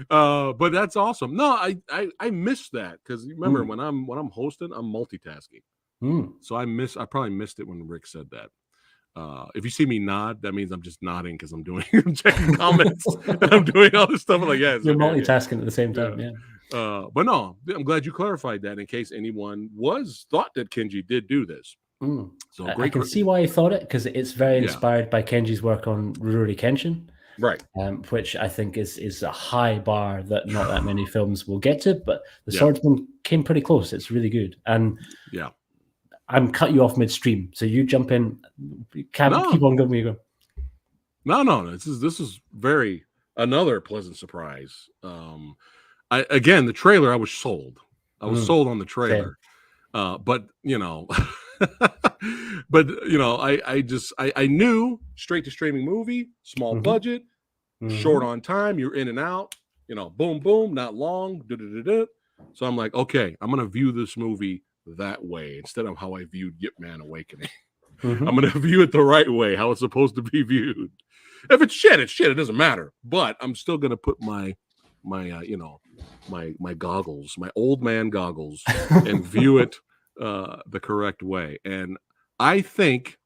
But that's awesome. No, I miss that because remember when I'm hosting, I'm multitasking. So I probably missed it when Rick said that. If you see me nod, that means I'm just nodding because I'm checking comments. And I'm doing all this stuff. I'm like, yeah, you're multitasking at the same time. Yeah. But no, I'm glad you clarified that in case anyone thought that Kenji did do this. So I can see why he thought it because it's very inspired by Kenji's work on Rurouni Kenshin, right? Which I think is a high bar that not that many films will get to. But The Swordsman came pretty close. It's really good. And I'm cut you off midstream, so you jump in. Keep on going. You go. No. This is very another pleasant surprise. Again, the trailer, I was sold. I was sold on the trailer. But I knew straight to streaming movie, small budget, short on time. You're in and out. Boom, boom, not long. So I'm like, okay, I'm gonna view this movie that way instead of how I viewed Yip Man Awakening. I'm gonna view it the right way, how it's supposed to be viewed. If it's shit, it's shit. It doesn't matter. But I'm still gonna put my goggles, my old man goggles, and view it the correct way. And I think,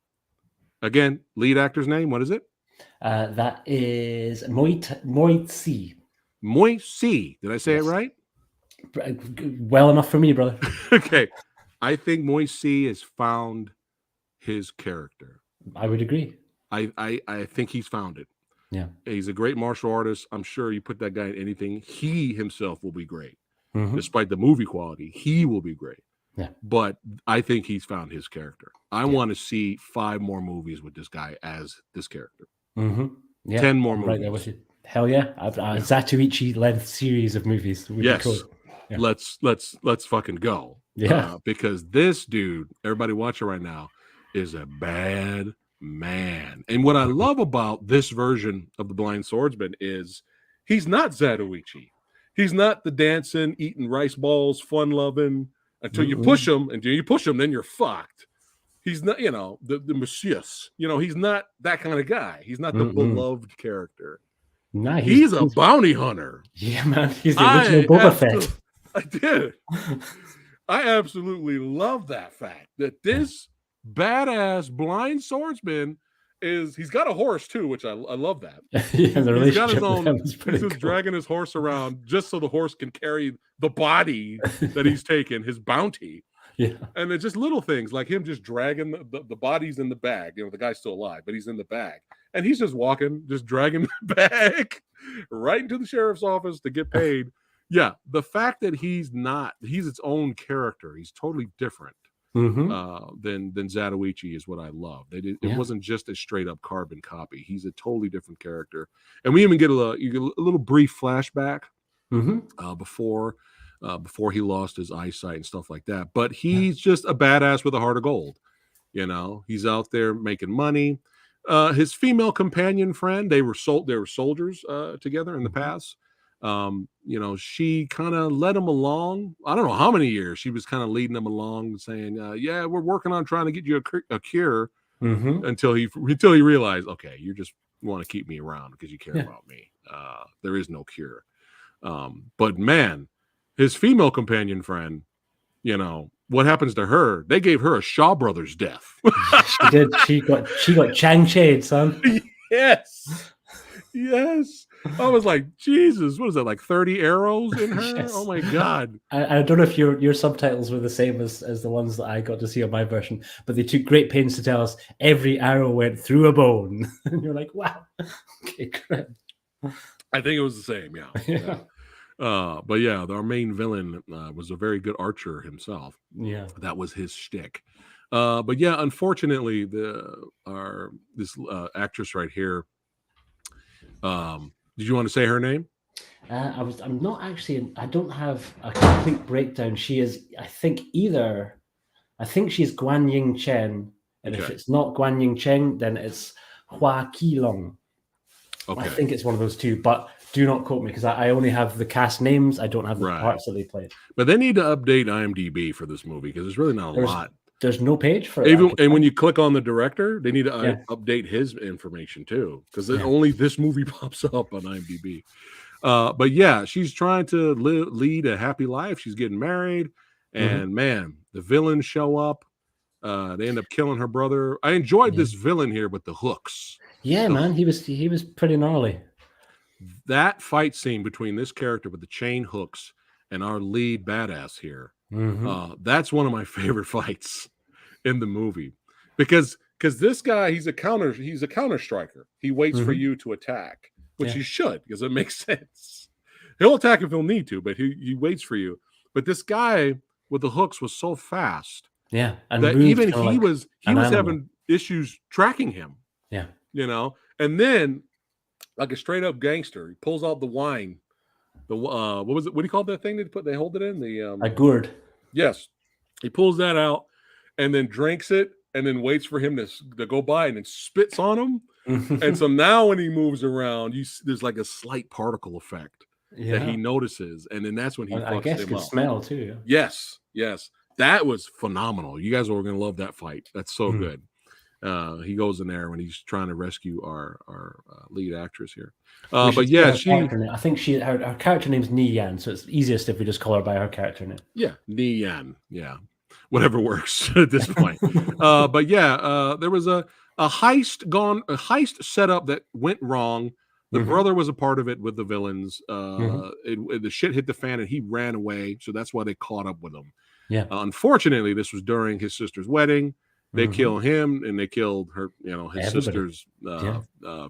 again, lead actor's name, what is it? That is Moitzi. Moitzi. Did I say it right? Well enough for me, brother. Okay. I think Moitzi has found his character. I would agree. I think he's found it. Yeah. He's a great martial artist. I'm sure you put that guy in anything, he himself will be great. Despite the movie quality, he will be great. Yeah. But I think he's found his character. I want to see 5 more movies with this guy as this character. 10 more movies. Right there with you. Hell yeah. Zatoichi length series of movies. Yes. Cool. Yeah. Let's fucking go. Yeah. Because this dude, everybody watching right now, is a bad man. And what I love about this version of the Blind Swordsman is he's not Zatoichi. He's not the dancing, eating rice balls, fun loving until you push him, and you push him, then you're fucked. He's not, the Messias. He's not that kind of guy. He's not the beloved character. Nah, he's a bounty hunter. Yeah, man. He's the original Boba Fett. I did. I absolutely love that fact that this badass blind swordsman he's got a horse too, which I love that. Yeah, the he's got his own. He's just dragging his horse around just so the horse can carry the body that he's taken, his bounty. Yeah, and it's just little things like him just dragging the bodies in the bag. The guy's still alive, but he's in the bag, and he's just walking, just dragging the bag right into the sheriff's office to get paid. Yeah, the fact that he's its own character. He's totally different. Than Zatoichi is what I love. It wasn't just a straight up carbon copy. He's a totally different character, and we even get a little brief flashback before he lost his eyesight and stuff like that. But he's just a badass with a heart of gold. He's out there making money. His female companion friend, they were soldiers together in the past. She kind of led him along. I don't know how many years she was kind of leading him along, saying, "Yeah, we're working on trying to get you a cure." Until he realized, okay, you just want to keep me around because you care about me. There is no cure. But man, his female companion friend, what happens to her? They gave her a Shaw Brothers death. She did. She got Chang Chade, son. Yes. I was like, Jesus, what is that, like 30 arrows in her? Yes. Oh my God. I don't know if your subtitles were the same as the ones that I got to see on my version, but they took great pains to tell us every arrow went through a bone. And you're like, wow. Okay, great. I think it was the same, yeah. But yeah, our main villain was a very good archer himself. Yeah. That was his shtick. But yeah, unfortunately, this actress right here. Did you want to say her name? I'm not actually. I don't have a complete breakdown. She is. I think she's Guan Ying Chen, and if Okay. it's not Guan Ying Chen, then it's Hua Qilong. Okay. I think it's one of those two, but do not quote me because I only have the cast names. I don't have the Right. parts that they played. But they need to update IMDb for this movie because there's really not a lot. There's no page for it. Even and when you click on the director, they need to Yeah. update his information too, because Yeah. only this movie pops up on IMDb. But yeah, she's trying to lead a happy life. She's getting married, and man, the villains show up. They end up killing her brother. I enjoyed this villain here with the hooks. Yeah, man, he was pretty gnarly. That fight scene between this character with the chain hooks and our lead badass here, that's one of my favorite fights in the movie, because this guy, he's a counter striker. He waits for you to attack, which he should, because it makes sense. He'll attack if he'll need to, but he waits for you. But this guy with the hooks was so fast, and that even he was having issues tracking him. Yeah, and then, like a straight up gangster, he pulls out the wine. The what was it? What do you call that thing they hold it in? A gourd. Yes, he pulls that out and then drinks it, and then waits for him to go by, and then spits on him. And so now when he moves around, there's like a slight particle effect that he notices, and then that's when he fucks him up. Smell too. Yeah. Yes, that was phenomenal. You guys are going to love that fight. That's so good. He goes in there when he's trying to rescue our lead actress here. But yeah, I think her character name's Ni Yan, so it's easiest if we just call her by her character name. Yeah, Ni Yan. Yeah, whatever works at this point. But yeah, there was a heist setup that went wrong. The brother was a part of it with the villains. The shit hit the fan and he ran away, so that's why they caught up with him. Yeah. Unfortunately, this was during his sister's wedding. They kill him, and they killed her, his sister's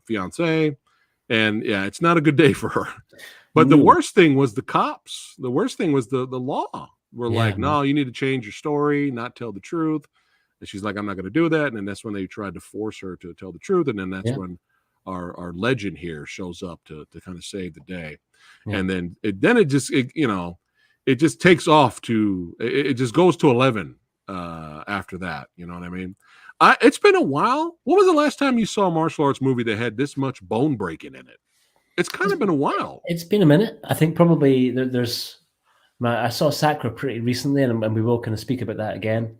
fiance. And yeah, it's not a good day for her. But the worst thing was the cops. The worst thing was the law. We're like, no, you need to change your story, not tell the truth. And she's like, I'm not going to do that. And then that's when they tried to force her to tell the truth. And then that's when our legend here shows up to kind of save the day. And then it just takes off to, it just goes to 11 after that. You know what I mean? It's been a while. What was the last time you saw a martial arts movie that had this much bone breaking in it? It's kind of been a while. It's been a minute. I think probably I saw Sakura pretty recently, and we will kind of speak about that again.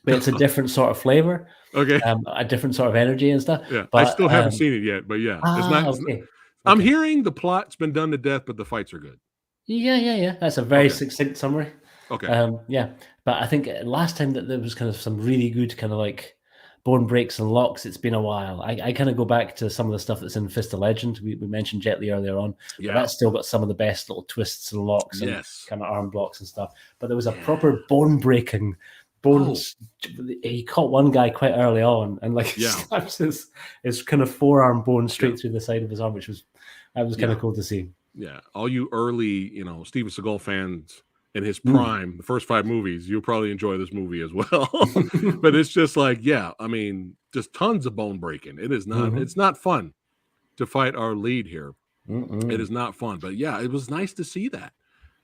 But it's a different sort of flavor. Okay. A different sort of energy and stuff. Yeah. But, I still haven't seen it yet, but yeah. It's not. Okay. I'm hearing the plot's been done to death, but the fights are good. Yeah. That's a very succinct summary. Okay. Yeah. But I think last time that there was kind of some really good kind of like bone breaks and locks, it's been a while. I kind of go back to some of the stuff that's in Fist of Legend. We mentioned Jet Li earlier on. Yeah. But that's still got some of the best little twists and locks and kind of arm blocks and stuff. But there was a proper bone breaking. He caught one guy quite early on and slaps his kind of forearm bone straight through the side of his arm, which was kind of cool to see. Yeah. All you early, Steven Seagal fans in his prime, the first 5 movies, you'll probably enjoy this movie as well. But it's just like, just tons of bone breaking. It is not, it's not fun to fight our lead here. It is not fun. But yeah, it was nice to see that.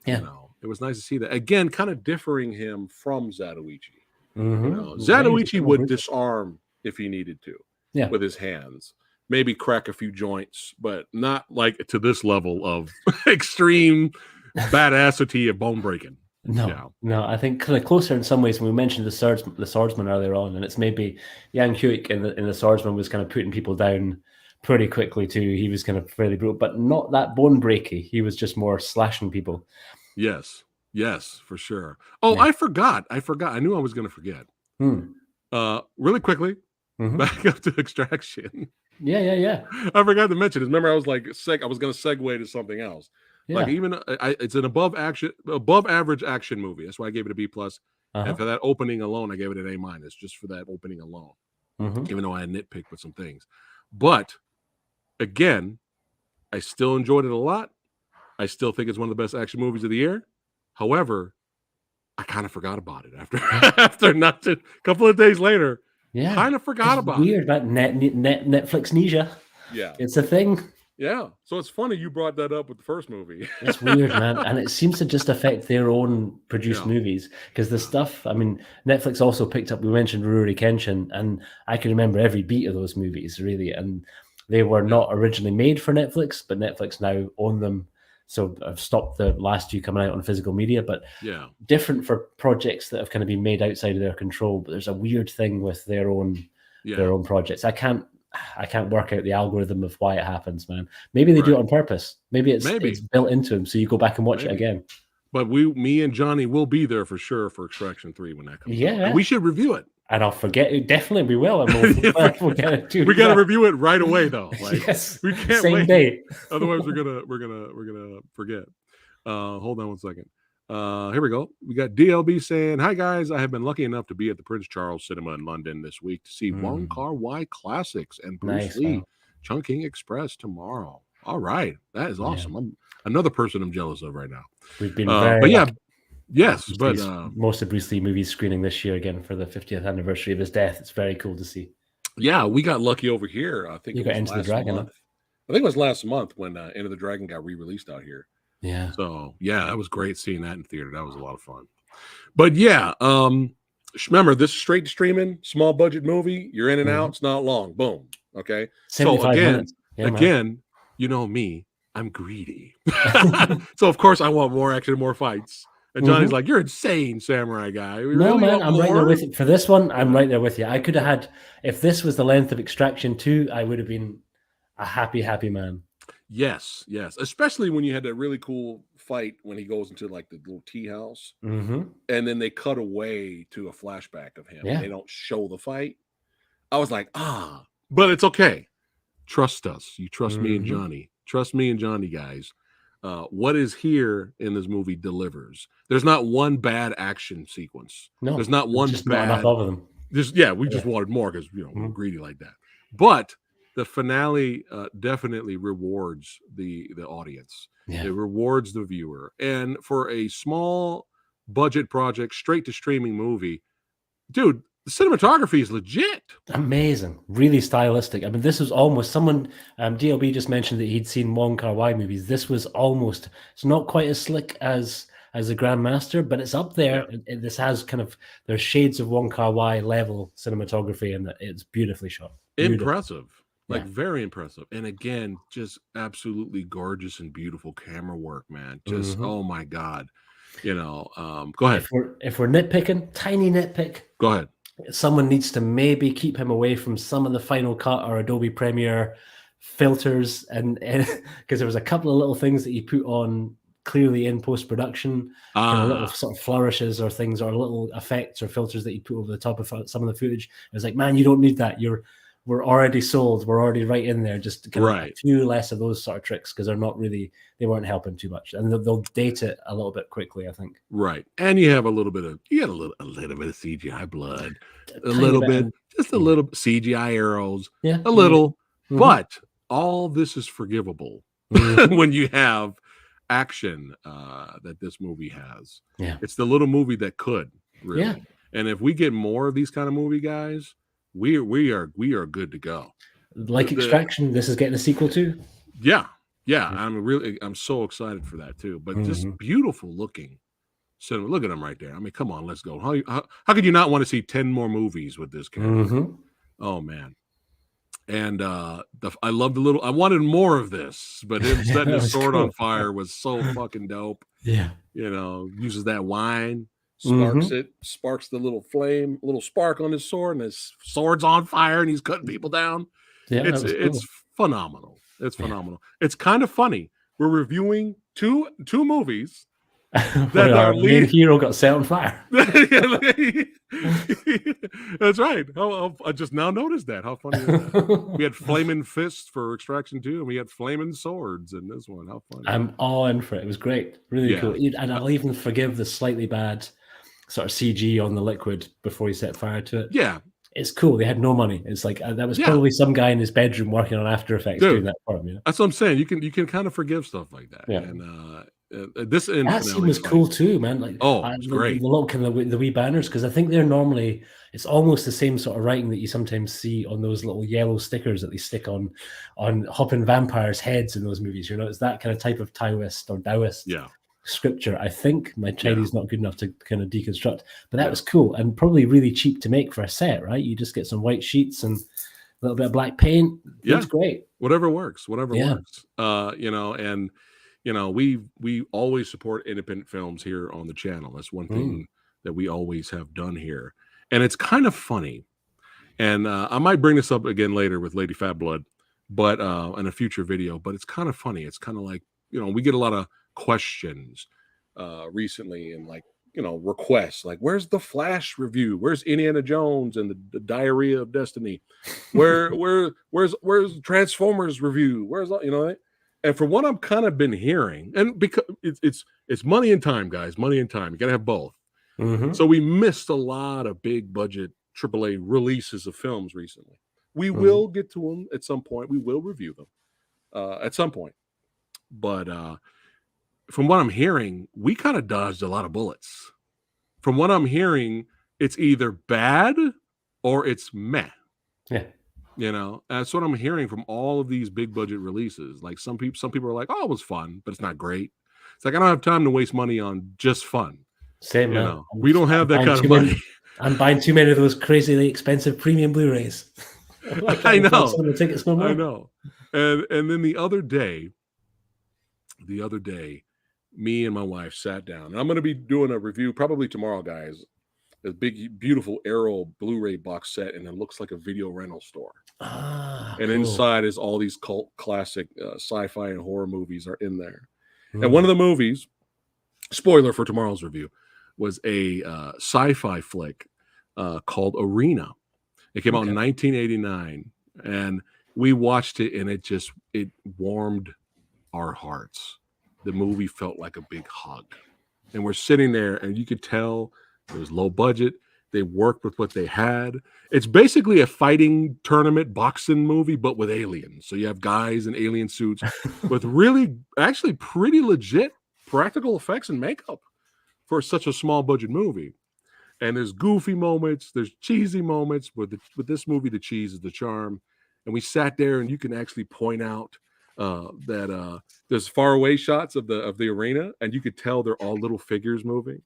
Yeah. It was nice to see that. Again, kind of differing him from Zatoichi. Zatoichi would disarm if he needed to with his hands. Maybe crack a few joints, but not like to this level of extreme badassity of bone breaking. No, I think kind of closer in some ways. When we mentioned the swordsman earlier on, and it's maybe Yang Huik in the swordsman was kind of putting people down pretty quickly too. He was kind of fairly brutal, but not that bone breaky. He was just more slashing people. Yes, for sure. Oh, I forgot. I knew I was going to forget. Really quickly, back up to Extraction. Yeah. I forgot to mention this. Remember, I was like, I was going to segue to something else. Yeah. Like even it's an above average action movie. That's why I gave it a B+. And for that opening alone, I gave it an A-, just for that opening alone. Even though I had nitpicked with some things, but again, I still enjoyed it a lot. I still think it's one of the best action movies of the year. However, I kind of forgot about it after not a couple of days later. Yeah, kind of forgot about it. Weird about Netflix amnesia. Yeah, it's a thing. Yeah, so it's funny you brought that up with the first movie. It's weird, man, and it seems to just affect their own produced movies, because the stuff. I mean, Netflix also picked up. We mentioned Rurouni Kenshin, and I can remember every beat of those movies, really. And they were not originally made for Netflix, but Netflix now own them. So I've stopped the last few coming out on physical media, but different for projects that have kind of been made outside of their control. But there's a weird thing with their own projects. I can't work out the algorithm of why it happens, man. Maybe they do it on purpose. Maybe it's built into them, so you go back and watch it again. But me and Johnny will be there for sure for Extraction 3 when that comes out. And we should review it. And I'll forget it. Definitely, we will. And we'll get it too. We got to review it right away, though. Like, yes, we can't same wait. day. Otherwise, we're gonna forget. Hold on one second. Here we go. We got DLB saying, "Hi guys, I have been lucky enough to be at the Prince Charles Cinema in London this week to see Wong Kar-wai classics and Bruce Lee, Chungking Express tomorrow." All right, that is awesome. I'm another person I'm jealous of right now. We've been very lucky. Yes, but most of Bruce Lee movies screening this year again for the 50th anniversary of his death. It's very cool to see. Yeah, we got lucky over here. I think you got Into the Dragon. I think it was last month when Into the Dragon got re-released out here. Yeah. So that was great seeing that in theater. That was a lot of fun. But remember, this is straight to streaming, small budget movie. You're in and out. It's not long. Boom. Okay. So again, you know me, I'm greedy. So of course I want more action, more fights. And Johnny's like, "You're insane, Samurai Guy." No, man, I'm right there with you. For this one, I'm right there with you. I could have had, if this was the length of Extraction 2, I would have been a happy man. Yes. Especially when you had that really cool fight when he goes into like the little tea house. And then they cut away to a flashback of him. And they don't show the fight. I was like, but it's okay. Trust us. You trust me and Johnny. Trust me and Johnny, guys. What is here in this movie delivers. There's not one bad action sequence. No, there's not one just bad. Not enough of them. We just wanted more because we're greedy like that. But the finale definitely rewards the audience. It rewards the viewer. And for a small budget project, straight to streaming movie, dude, the cinematography is legit. Amazing. Really stylistic. I mean, this was almost someone, DLB just mentioned that he'd seen Wong Kar-wai movies. This was almost, it's not quite as slick as the Grandmaster, but it's up there. This has there's shades of Wong Kar-wai level cinematography, and it's beautifully shot. Impressive. Very impressive. And again, just absolutely gorgeous and beautiful camera work, man. Just, oh my God. Go ahead. If we're nitpicking, tiny nitpick. Go ahead. Someone needs to maybe keep him away from some of the Final Cut or Adobe Premiere filters, and because there was a couple of little things that you put on clearly in post-production, little sort of flourishes or things, or little effects or filters that you put over the top of some of the footage. It was like, man, you don't need that. We're already sold. We're already right in there. Just a few less of those sort of tricks, because they weren't helping too much, and they'll date it a little bit quickly, I think. Right, and you have a little bit of CGI blood, a little bit CGI arrows, a little, but all this is forgivable when you have action that this movie has. It's the little movie that could really, and if we get more of these kind of movie guys, we are good to go. Like Extraction, this is getting a sequel too. I'm so excited for that too. But just beautiful looking cinema. Look at them right there. I mean, come on, let's go. How could you not want to see 10 more movies with this character? Oh man. And I love I wanted more of this, but him setting his sword on fire was so fucking dope. Uses that wine. Sparks the little flame, little spark on his sword, and his sword's on fire, and he's cutting people down. It's phenomenal. It's phenomenal. It's kind of funny. We're reviewing two movies that our main hero got set on fire. That's right. I just now noticed that. How funny is that? We had flaming fists for Extraction 2, and we had flaming swords in this one. How funny. I'm all in for it. It was great. Really cool. And I'll even forgive the slightly bad sort of CG on the liquid before you set fire to it. it's cool. They had no money. It's like that was Yeah. probably some guy in his bedroom working on After Effects Dude, doing that for him. You know? That's what I'm saying. You can kind of forgive stuff like that. Yeah. And this end That scene finale was is like, cool too, man. Like, oh, it's great. The little kind of the wee banners, because I think they're normally, it's almost the same sort of writing that you sometimes see on those little yellow stickers that they stick on hopping vampires' heads in those movies. You know, it's that kind of type of Taoist or Taoist scripture. I think my Chinese is not good enough to kind of deconstruct, but that was cool and probably really cheap to make for a set, right? You just get some white sheets and a little bit of black paint. It's great. Whatever works. You know, and you know, we always support independent films here on the channel. That's one thing that we always have done here. And it's kind of funny. And I might bring this up again later with Lady Fat Blood, but in a future video, but it's kind of funny. It's kind of like, you know, we get a lot of questions recently and like, you know, requests like, where's the Flash review? Where's Indiana Jones and the Diarrhea of Destiny? Where's Transformers review? Where's, you know, and from what I've kind of been hearing, and because it's money and time, guys, money and time. You got to have both. So we missed a lot of big budget AAA releases of films recently. We will get to them at some point. We will review them at some point. But from what I'm hearing, we kind of dodged a lot of bullets. From what I'm hearing, it's either bad or it's meh. Yeah. You know, that's what I'm hearing from all of these big budget releases. Like some people are like, oh, it was fun, but it's not great. It's like, I don't have time to waste money on just fun. Same, you man. know, we don't have that kind of money. I'm buying too many of those crazily expensive premium Blu-rays. I know. Some of the tickets no more. I know. And then the other day, me and my wife sat down, and I'm going to be doing a review probably tomorrow, guys. A big, beautiful Arrow Blu-ray box set, and it looks like a video rental store. And cool. Inside is all these cult classic sci-fi and horror movies are in there. And one of the movies, spoiler for tomorrow's review, was a sci-fi flick called Arena. It came out in 1989, and we watched it, and it warmed our hearts. The movie felt like a big hug. And we're sitting there, and you could tell it was low budget. They worked with what they had. It's basically a fighting tournament boxing movie, but with aliens. So you have guys in alien suits with really, actually pretty legit practical effects and makeup for such a small budget movie. And there's goofy moments, there's cheesy moments. With this movie, the cheese is the charm. And we sat there, and you can actually point out that there's faraway shots of the arena, and you could tell they're all little figures moving.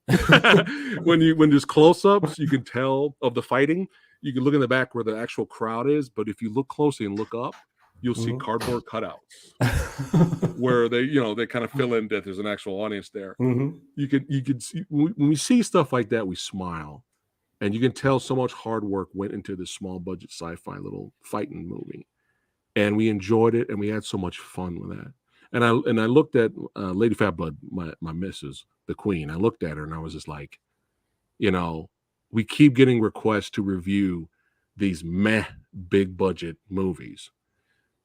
when there's close-ups, you can tell of the fighting. You can look in the back where the actual crowd is, but if you look closely and look up, you'll see cardboard cutouts where they kind of fill in that there's an actual audience there. You could see, when we see stuff like that, we smile, and you can tell so much hard work went into this small budget sci-fi little fighting movie. And we enjoyed it, and we had so much fun with that. And I looked at Lady Fat Blood, my missus, the queen. I looked at her, and I was just like, you know, we keep getting requests to review these meh big budget movies,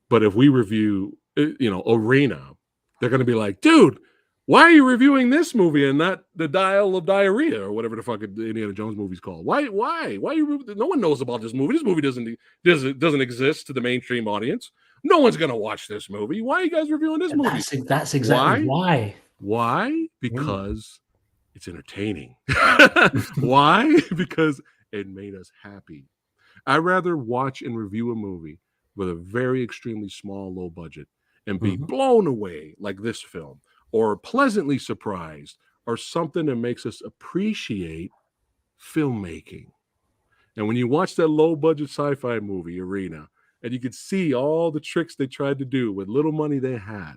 but if we review, Arena, they're going to be like, dude, why are you reviewing this movie and not the Dial of Diarrhea or whatever the fuck the Indiana Jones movie's called? Why you? No one knows about this movie. This movie doesn't exist to the mainstream audience. No one's gonna watch this movie. Why are you guys reviewing this movie? That's exactly why. Why? Because it's entertaining. Why? Because it made us happy. I'd rather watch and review a movie with a very extremely small, low budget and be blown away like this film, or pleasantly surprised, or something that makes us appreciate filmmaking. And when you watch that low-budget sci-fi movie, Arena, and you could see all the tricks they tried to do with little money they had,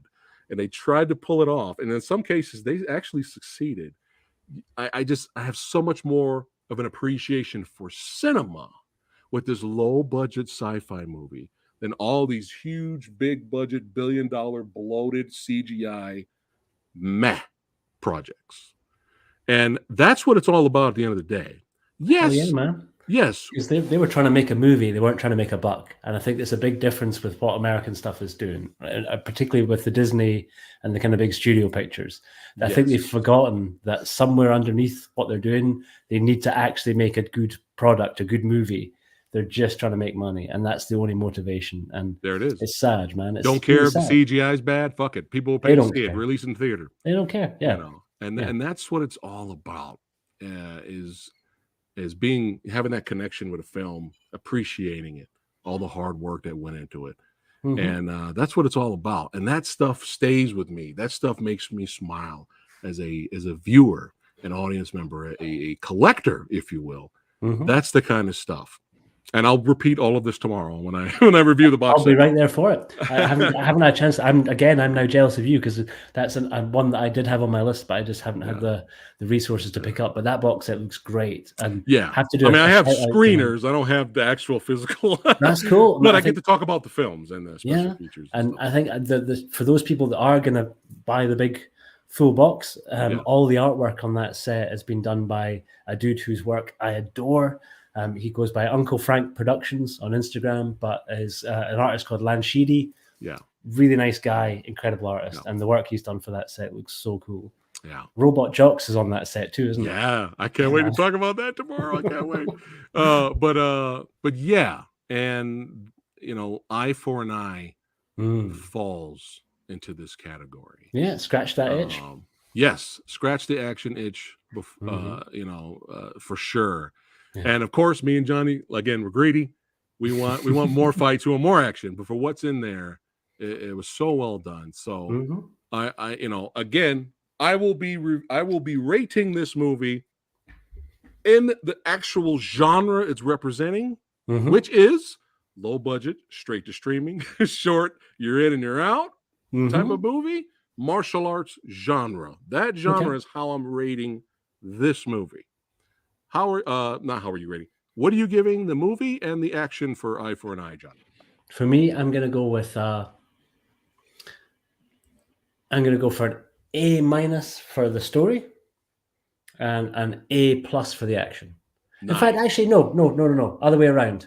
and they tried to pull it off, and in some cases, they actually succeeded. I have so much more of an appreciation for cinema with this low-budget sci-fi movie than all these huge, big-budget, billion-dollar bloated CGI meh projects. And that's what it's all about at the end of the day. Yes. Oh, yeah, man. Yes. Because they were trying to make a movie. They weren't trying to make a buck. And I think there's a big difference with what American stuff is doing, particularly with the Disney and the kind of big studio pictures. I think they've forgotten that somewhere underneath what they're doing, they need to actually make a good product, a good movie They're just trying to make money, and that's the only motivation. And there it is. it's sad, man. It's Don't care really if the sad. CGI is bad. Fuck it. People will pay They to don't see it. care. Release in theater. They don't care. Yeah. You know, and Yeah. and that's what it's all about. Is having that connection with a film, appreciating it, all the hard work that went into it. Mhm. And that's what it's all about. And that stuff stays with me. That stuff makes me smile as a viewer, an audience member, a collector, if you will. Mhm. That's the kind of stuff. And I'll repeat all of this tomorrow when I review the box I'll be set. right there for it. I haven't had a chance. I'm now jealous of you because that's one that I did have on my list, but I just haven't had the resources to pick up. But that box set looks great, and have to do. I mean, I have shout out to screeners. I don't have the actual physical. That's cool. But I get to talk about the films and the special Yeah, features. and stuff. I think for those people that are going to buy the big full box, all the artwork on that set has been done by a dude whose work I adore. He goes by Uncle Frank Productions on Instagram, but is an artist called Lanshidi. Yeah. Really nice guy, incredible artist. And the work he's done for that set looks so cool. Yeah. Robot Jocks is on that set too, isn't it? Yeah. I can't wait to talk about that tomorrow. I can't wait. But yeah. And, you know, Eye for an Eye falls into this category. Yeah. Scratch that itch. Yes. Scratch the action itch, you know, for sure. Yeah. And of course, me and Johnny, again, we're greedy. We want more fights, we want more action. But for what's in there, it was so well done. So I you know, again, I will be rating this movie in the actual genre it's representing, which is low budget, straight to streaming, short, you're in and you're out type of movie, martial arts genre. That genre is how I'm rating this movie. Not how are you rating? What are you giving the movie and the action for Eye for an Eye, John? For me, I'm gonna go with I'm gonna go for an A- for the story and an A+ for the action. Nice. In fact, actually, no, other way around.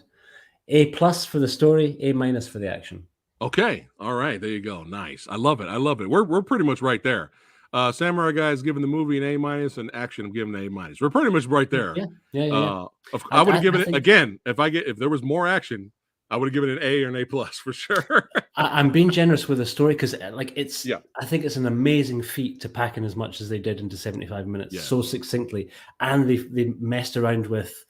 A+ for the story, A- for the action. Okay, all right, there you go. Nice, I love it. We're pretty much right there. Samurai Guy is giving the movie an A- and action I'm giving an A-. We're pretty much right there. Yeah. I would have given it again if there was more action. I would have given it an A or an A+ for sure. I'm being generous with the story because, like, I think it's an amazing feat to pack in as much as they did into 75 minutes so succinctly, and they messed around with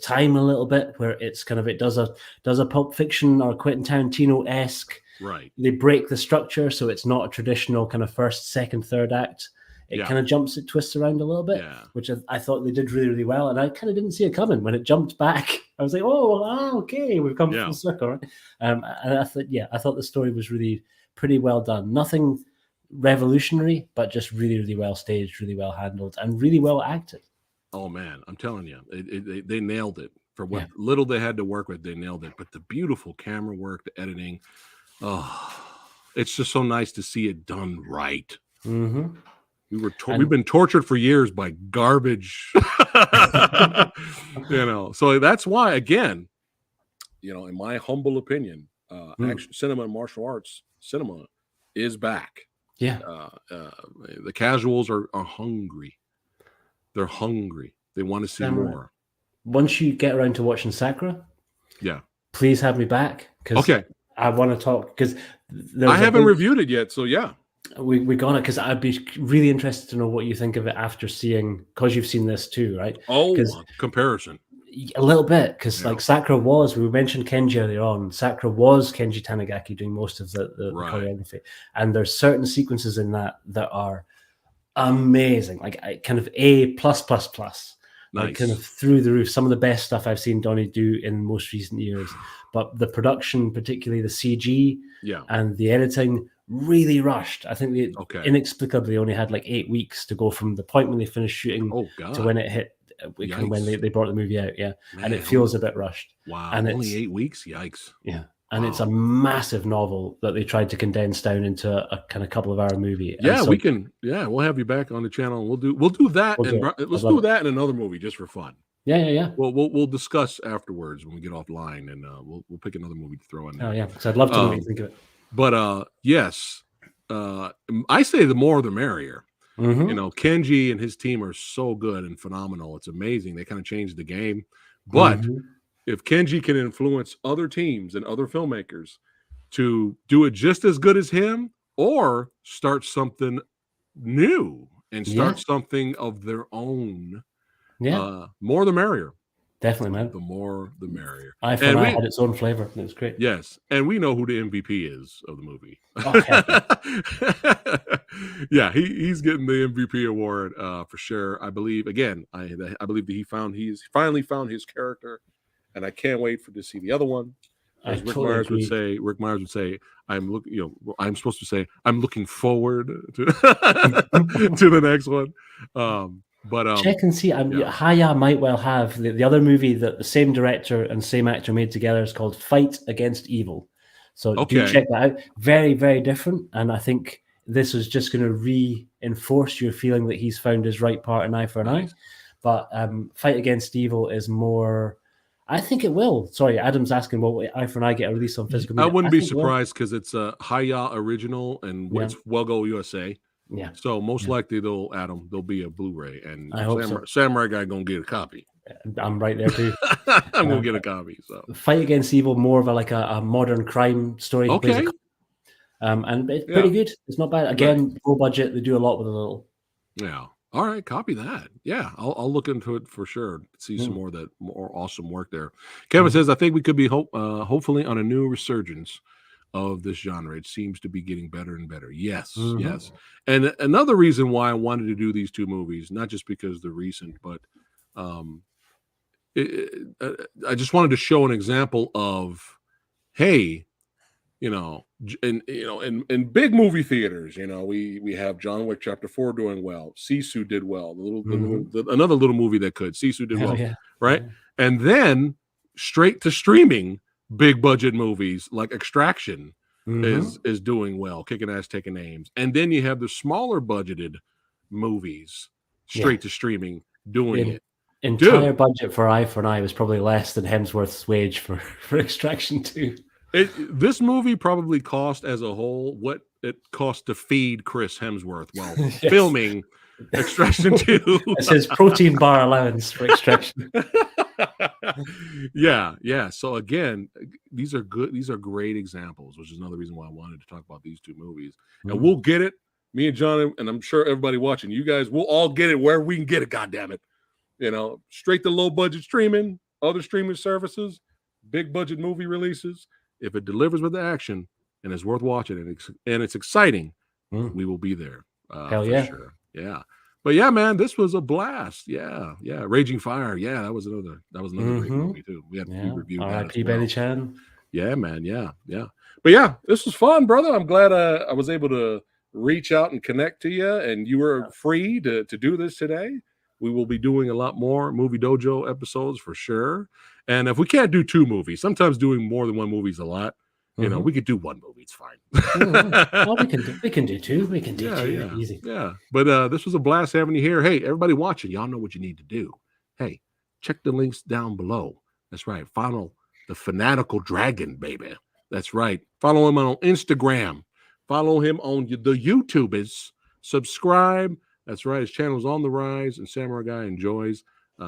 time a little bit, where it's kind of it does a Pulp Fiction or Quentin Tarantino-esque. Right. They break the structure, so it's not a traditional kind of first, second, third act. It kind of twists around a little bit, which I thought they did really, really well. And I kind of didn't see it coming when it jumped back. I was like, okay, we've come full circle. Right? And I thought the story was really pretty well done. Nothing revolutionary, but just really, really well staged, really well handled, and really well acted. Oh man, I'm telling you, they nailed it. For what little they had to work with, they nailed it. But the beautiful camera work, the editing, it's just so nice to see it done right. We've been tortured for years by garbage, you know. So that's why, again, you know, in my humble opinion, action cinema and martial arts cinema is back. Yeah, the casuals are hungry. They're hungry. They want to see more. Once you get around to watching Sakura, please have me back because I want to talk because I haven't reviewed it yet. So we got it because I'd be really interested to know what you think of it after seeing, because you've seen this too, right? Comparison a little bit, because like Sakura we mentioned Kenji earlier on. Sakura was Kenji Tanigaki doing most of the choreography, and there's certain sequences in that are amazing, like kind of A++, like kind of through the roof. Some of the best stuff I've seen Donnie do in most recent years. But the production, particularly the CG and the editing, really rushed. I think they inexplicably only had like 8 weeks to go from the point when they finished shooting to when it hit, when they brought the movie out. Man, and it feels a bit rushed. Wow, and only 8 weeks? Yikes. Yeah. And it's a massive novel that they tried to condense down into a kind of couple of hour movie. Yeah, we can. Yeah, we'll have you back on the channel. And we'll do that. Let's do that in another movie just for fun. Yeah. We'll discuss afterwards when we get offline, and we'll pick another movie to throw in there. Oh yeah, so I'd love to know what you think of it. But yes, I say the more the merrier. You know, Kenji and his team are so good and phenomenal. It's amazing. They kind of changed the game, but if Kenji can influence other teams and other filmmakers to do it just as good as him, or start something new and start something of their own, more the merrier. Definitely, man. The more the merrier. Eye for an Eye had its own flavor. It was great. Yes, and we know who the MVP is of the movie. Oh, yeah, he's getting the MVP award for sure. I believe again. I believe that he's finally found his character, and I can't wait to see the other one. As Rick Myers would say, I'm supposed to say, I'm looking forward to to the next one. But check and see. HI-Yah might well have the other movie that the same director and same actor made together is called Fight Against Evil. So do check that out. Very, very different. And I think this is just going to reinforce your feeling that he's found his right part in Eye for an Eye. But Fight Against Evil is more. I think it will. Sorry, Adam's asking, will Eye for an Eye get a release on physical media? I wouldn't be surprised because it's a HI-Yah original and it's Well-Go USA. Yeah. So most likely there'll be a Blu-ray, and I hope so. Samurai Guy gonna get a copy. I'm right there too. I'm gonna get a copy. So Fight Against Evil, more of a modern crime story. Okay. And it's pretty good. It's not bad. Again, low budget. They do a lot with a little. Yeah. All right, copy that. Yeah, I'll look into it for sure. See some more awesome work there. Kevin says, I think we could be hopefully on a new resurgence of this genre. It seems to be getting better and better. Yes, yes. And another reason why I wanted to do these two movies, not just because they're recent, but I just wanted to show an example of, hey, in big movie theaters, we have John Wick Chapter 4 doing well. Sisu did well. Another little movie that could. Sisu did well, right? And then straight to streaming, big budget movies like Extraction is doing well, kicking ass, taking names. And then you have the smaller budgeted movies straight to streaming doing it. Entire budget for Eye for an Eye was probably less than Hemsworth's wage for Extraction 2. This movie probably cost as a whole what it cost to feed Chris Hemsworth while filming Extraction 2. It says protein bar allowance for Extraction. Yeah. So again, these are good. These are great examples, which is another reason why I wanted to talk about these two movies. And we'll get it. Me and John, and I'm sure everybody watching, you guys, we'll all get it where we can get it. God damn it. Straight to low budget streaming, other streaming services, big budget movie releases. If it delivers with the action and it's worth watching and it's exciting, we will be there. Hell yeah. For sure. Yeah. But yeah, man, this was a blast. Yeah. Raging Fire. Yeah, that was another great movie too. We reviewed that. R.I.P. Benny Chan. Yeah, man. Yeah. But yeah, this was fun, brother. I'm glad I was able to reach out and connect to you, and you were free to do this today. We will be doing a lot more Movie Dojo episodes for sure. And if we can't do two movies, sometimes doing more than one movie is a lot. We could do one movie. It's fine. Well, we can do two. We can do two. Yeah. Easy. Yeah. But this was a blast having you here. Hey, everybody watching, y'all know what you need to do. Hey, check the links down below. That's right. Follow the Fanatical Dragon, baby. That's right. Follow him on Instagram. Follow him on the YouTubers. Subscribe. That's right. His channel is on the rise, and Samurai Guy enjoys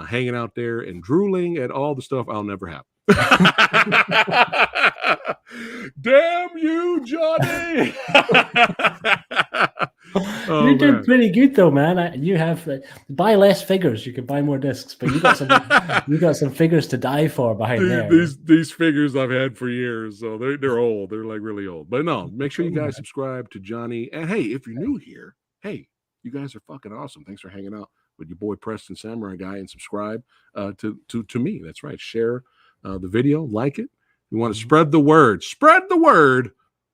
hanging out there and drooling at all the stuff I'll never have. Damn you, Johnny! You did pretty good though, man. You have buy less figures. You can buy more discs, but you got some figures to die for behind there. These figures I've had for years, so they're old. They're like really old. But no, make sure you guys subscribe to Johnny. And hey, if you're new here, hey, you guys are fucking awesome. Thanks for hanging out with your boy Preston Samurai Guy, and subscribe to me. That's right. Share the video, like it. We want to spread the word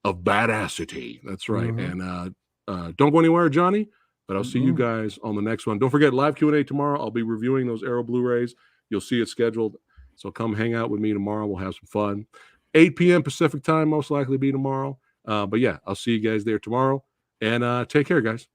of badassity. That's right. And don't go anywhere, Johnny, but I'll see you guys on the next one. Don't forget, live Q&A tomorrow. I'll be reviewing those Arrow Blu-rays. You'll see it scheduled. So come hang out with me tomorrow. We'll have some fun. 8 p.m. Pacific time, most likely be tomorrow. But yeah, I'll see you guys there tomorrow. And take care, guys.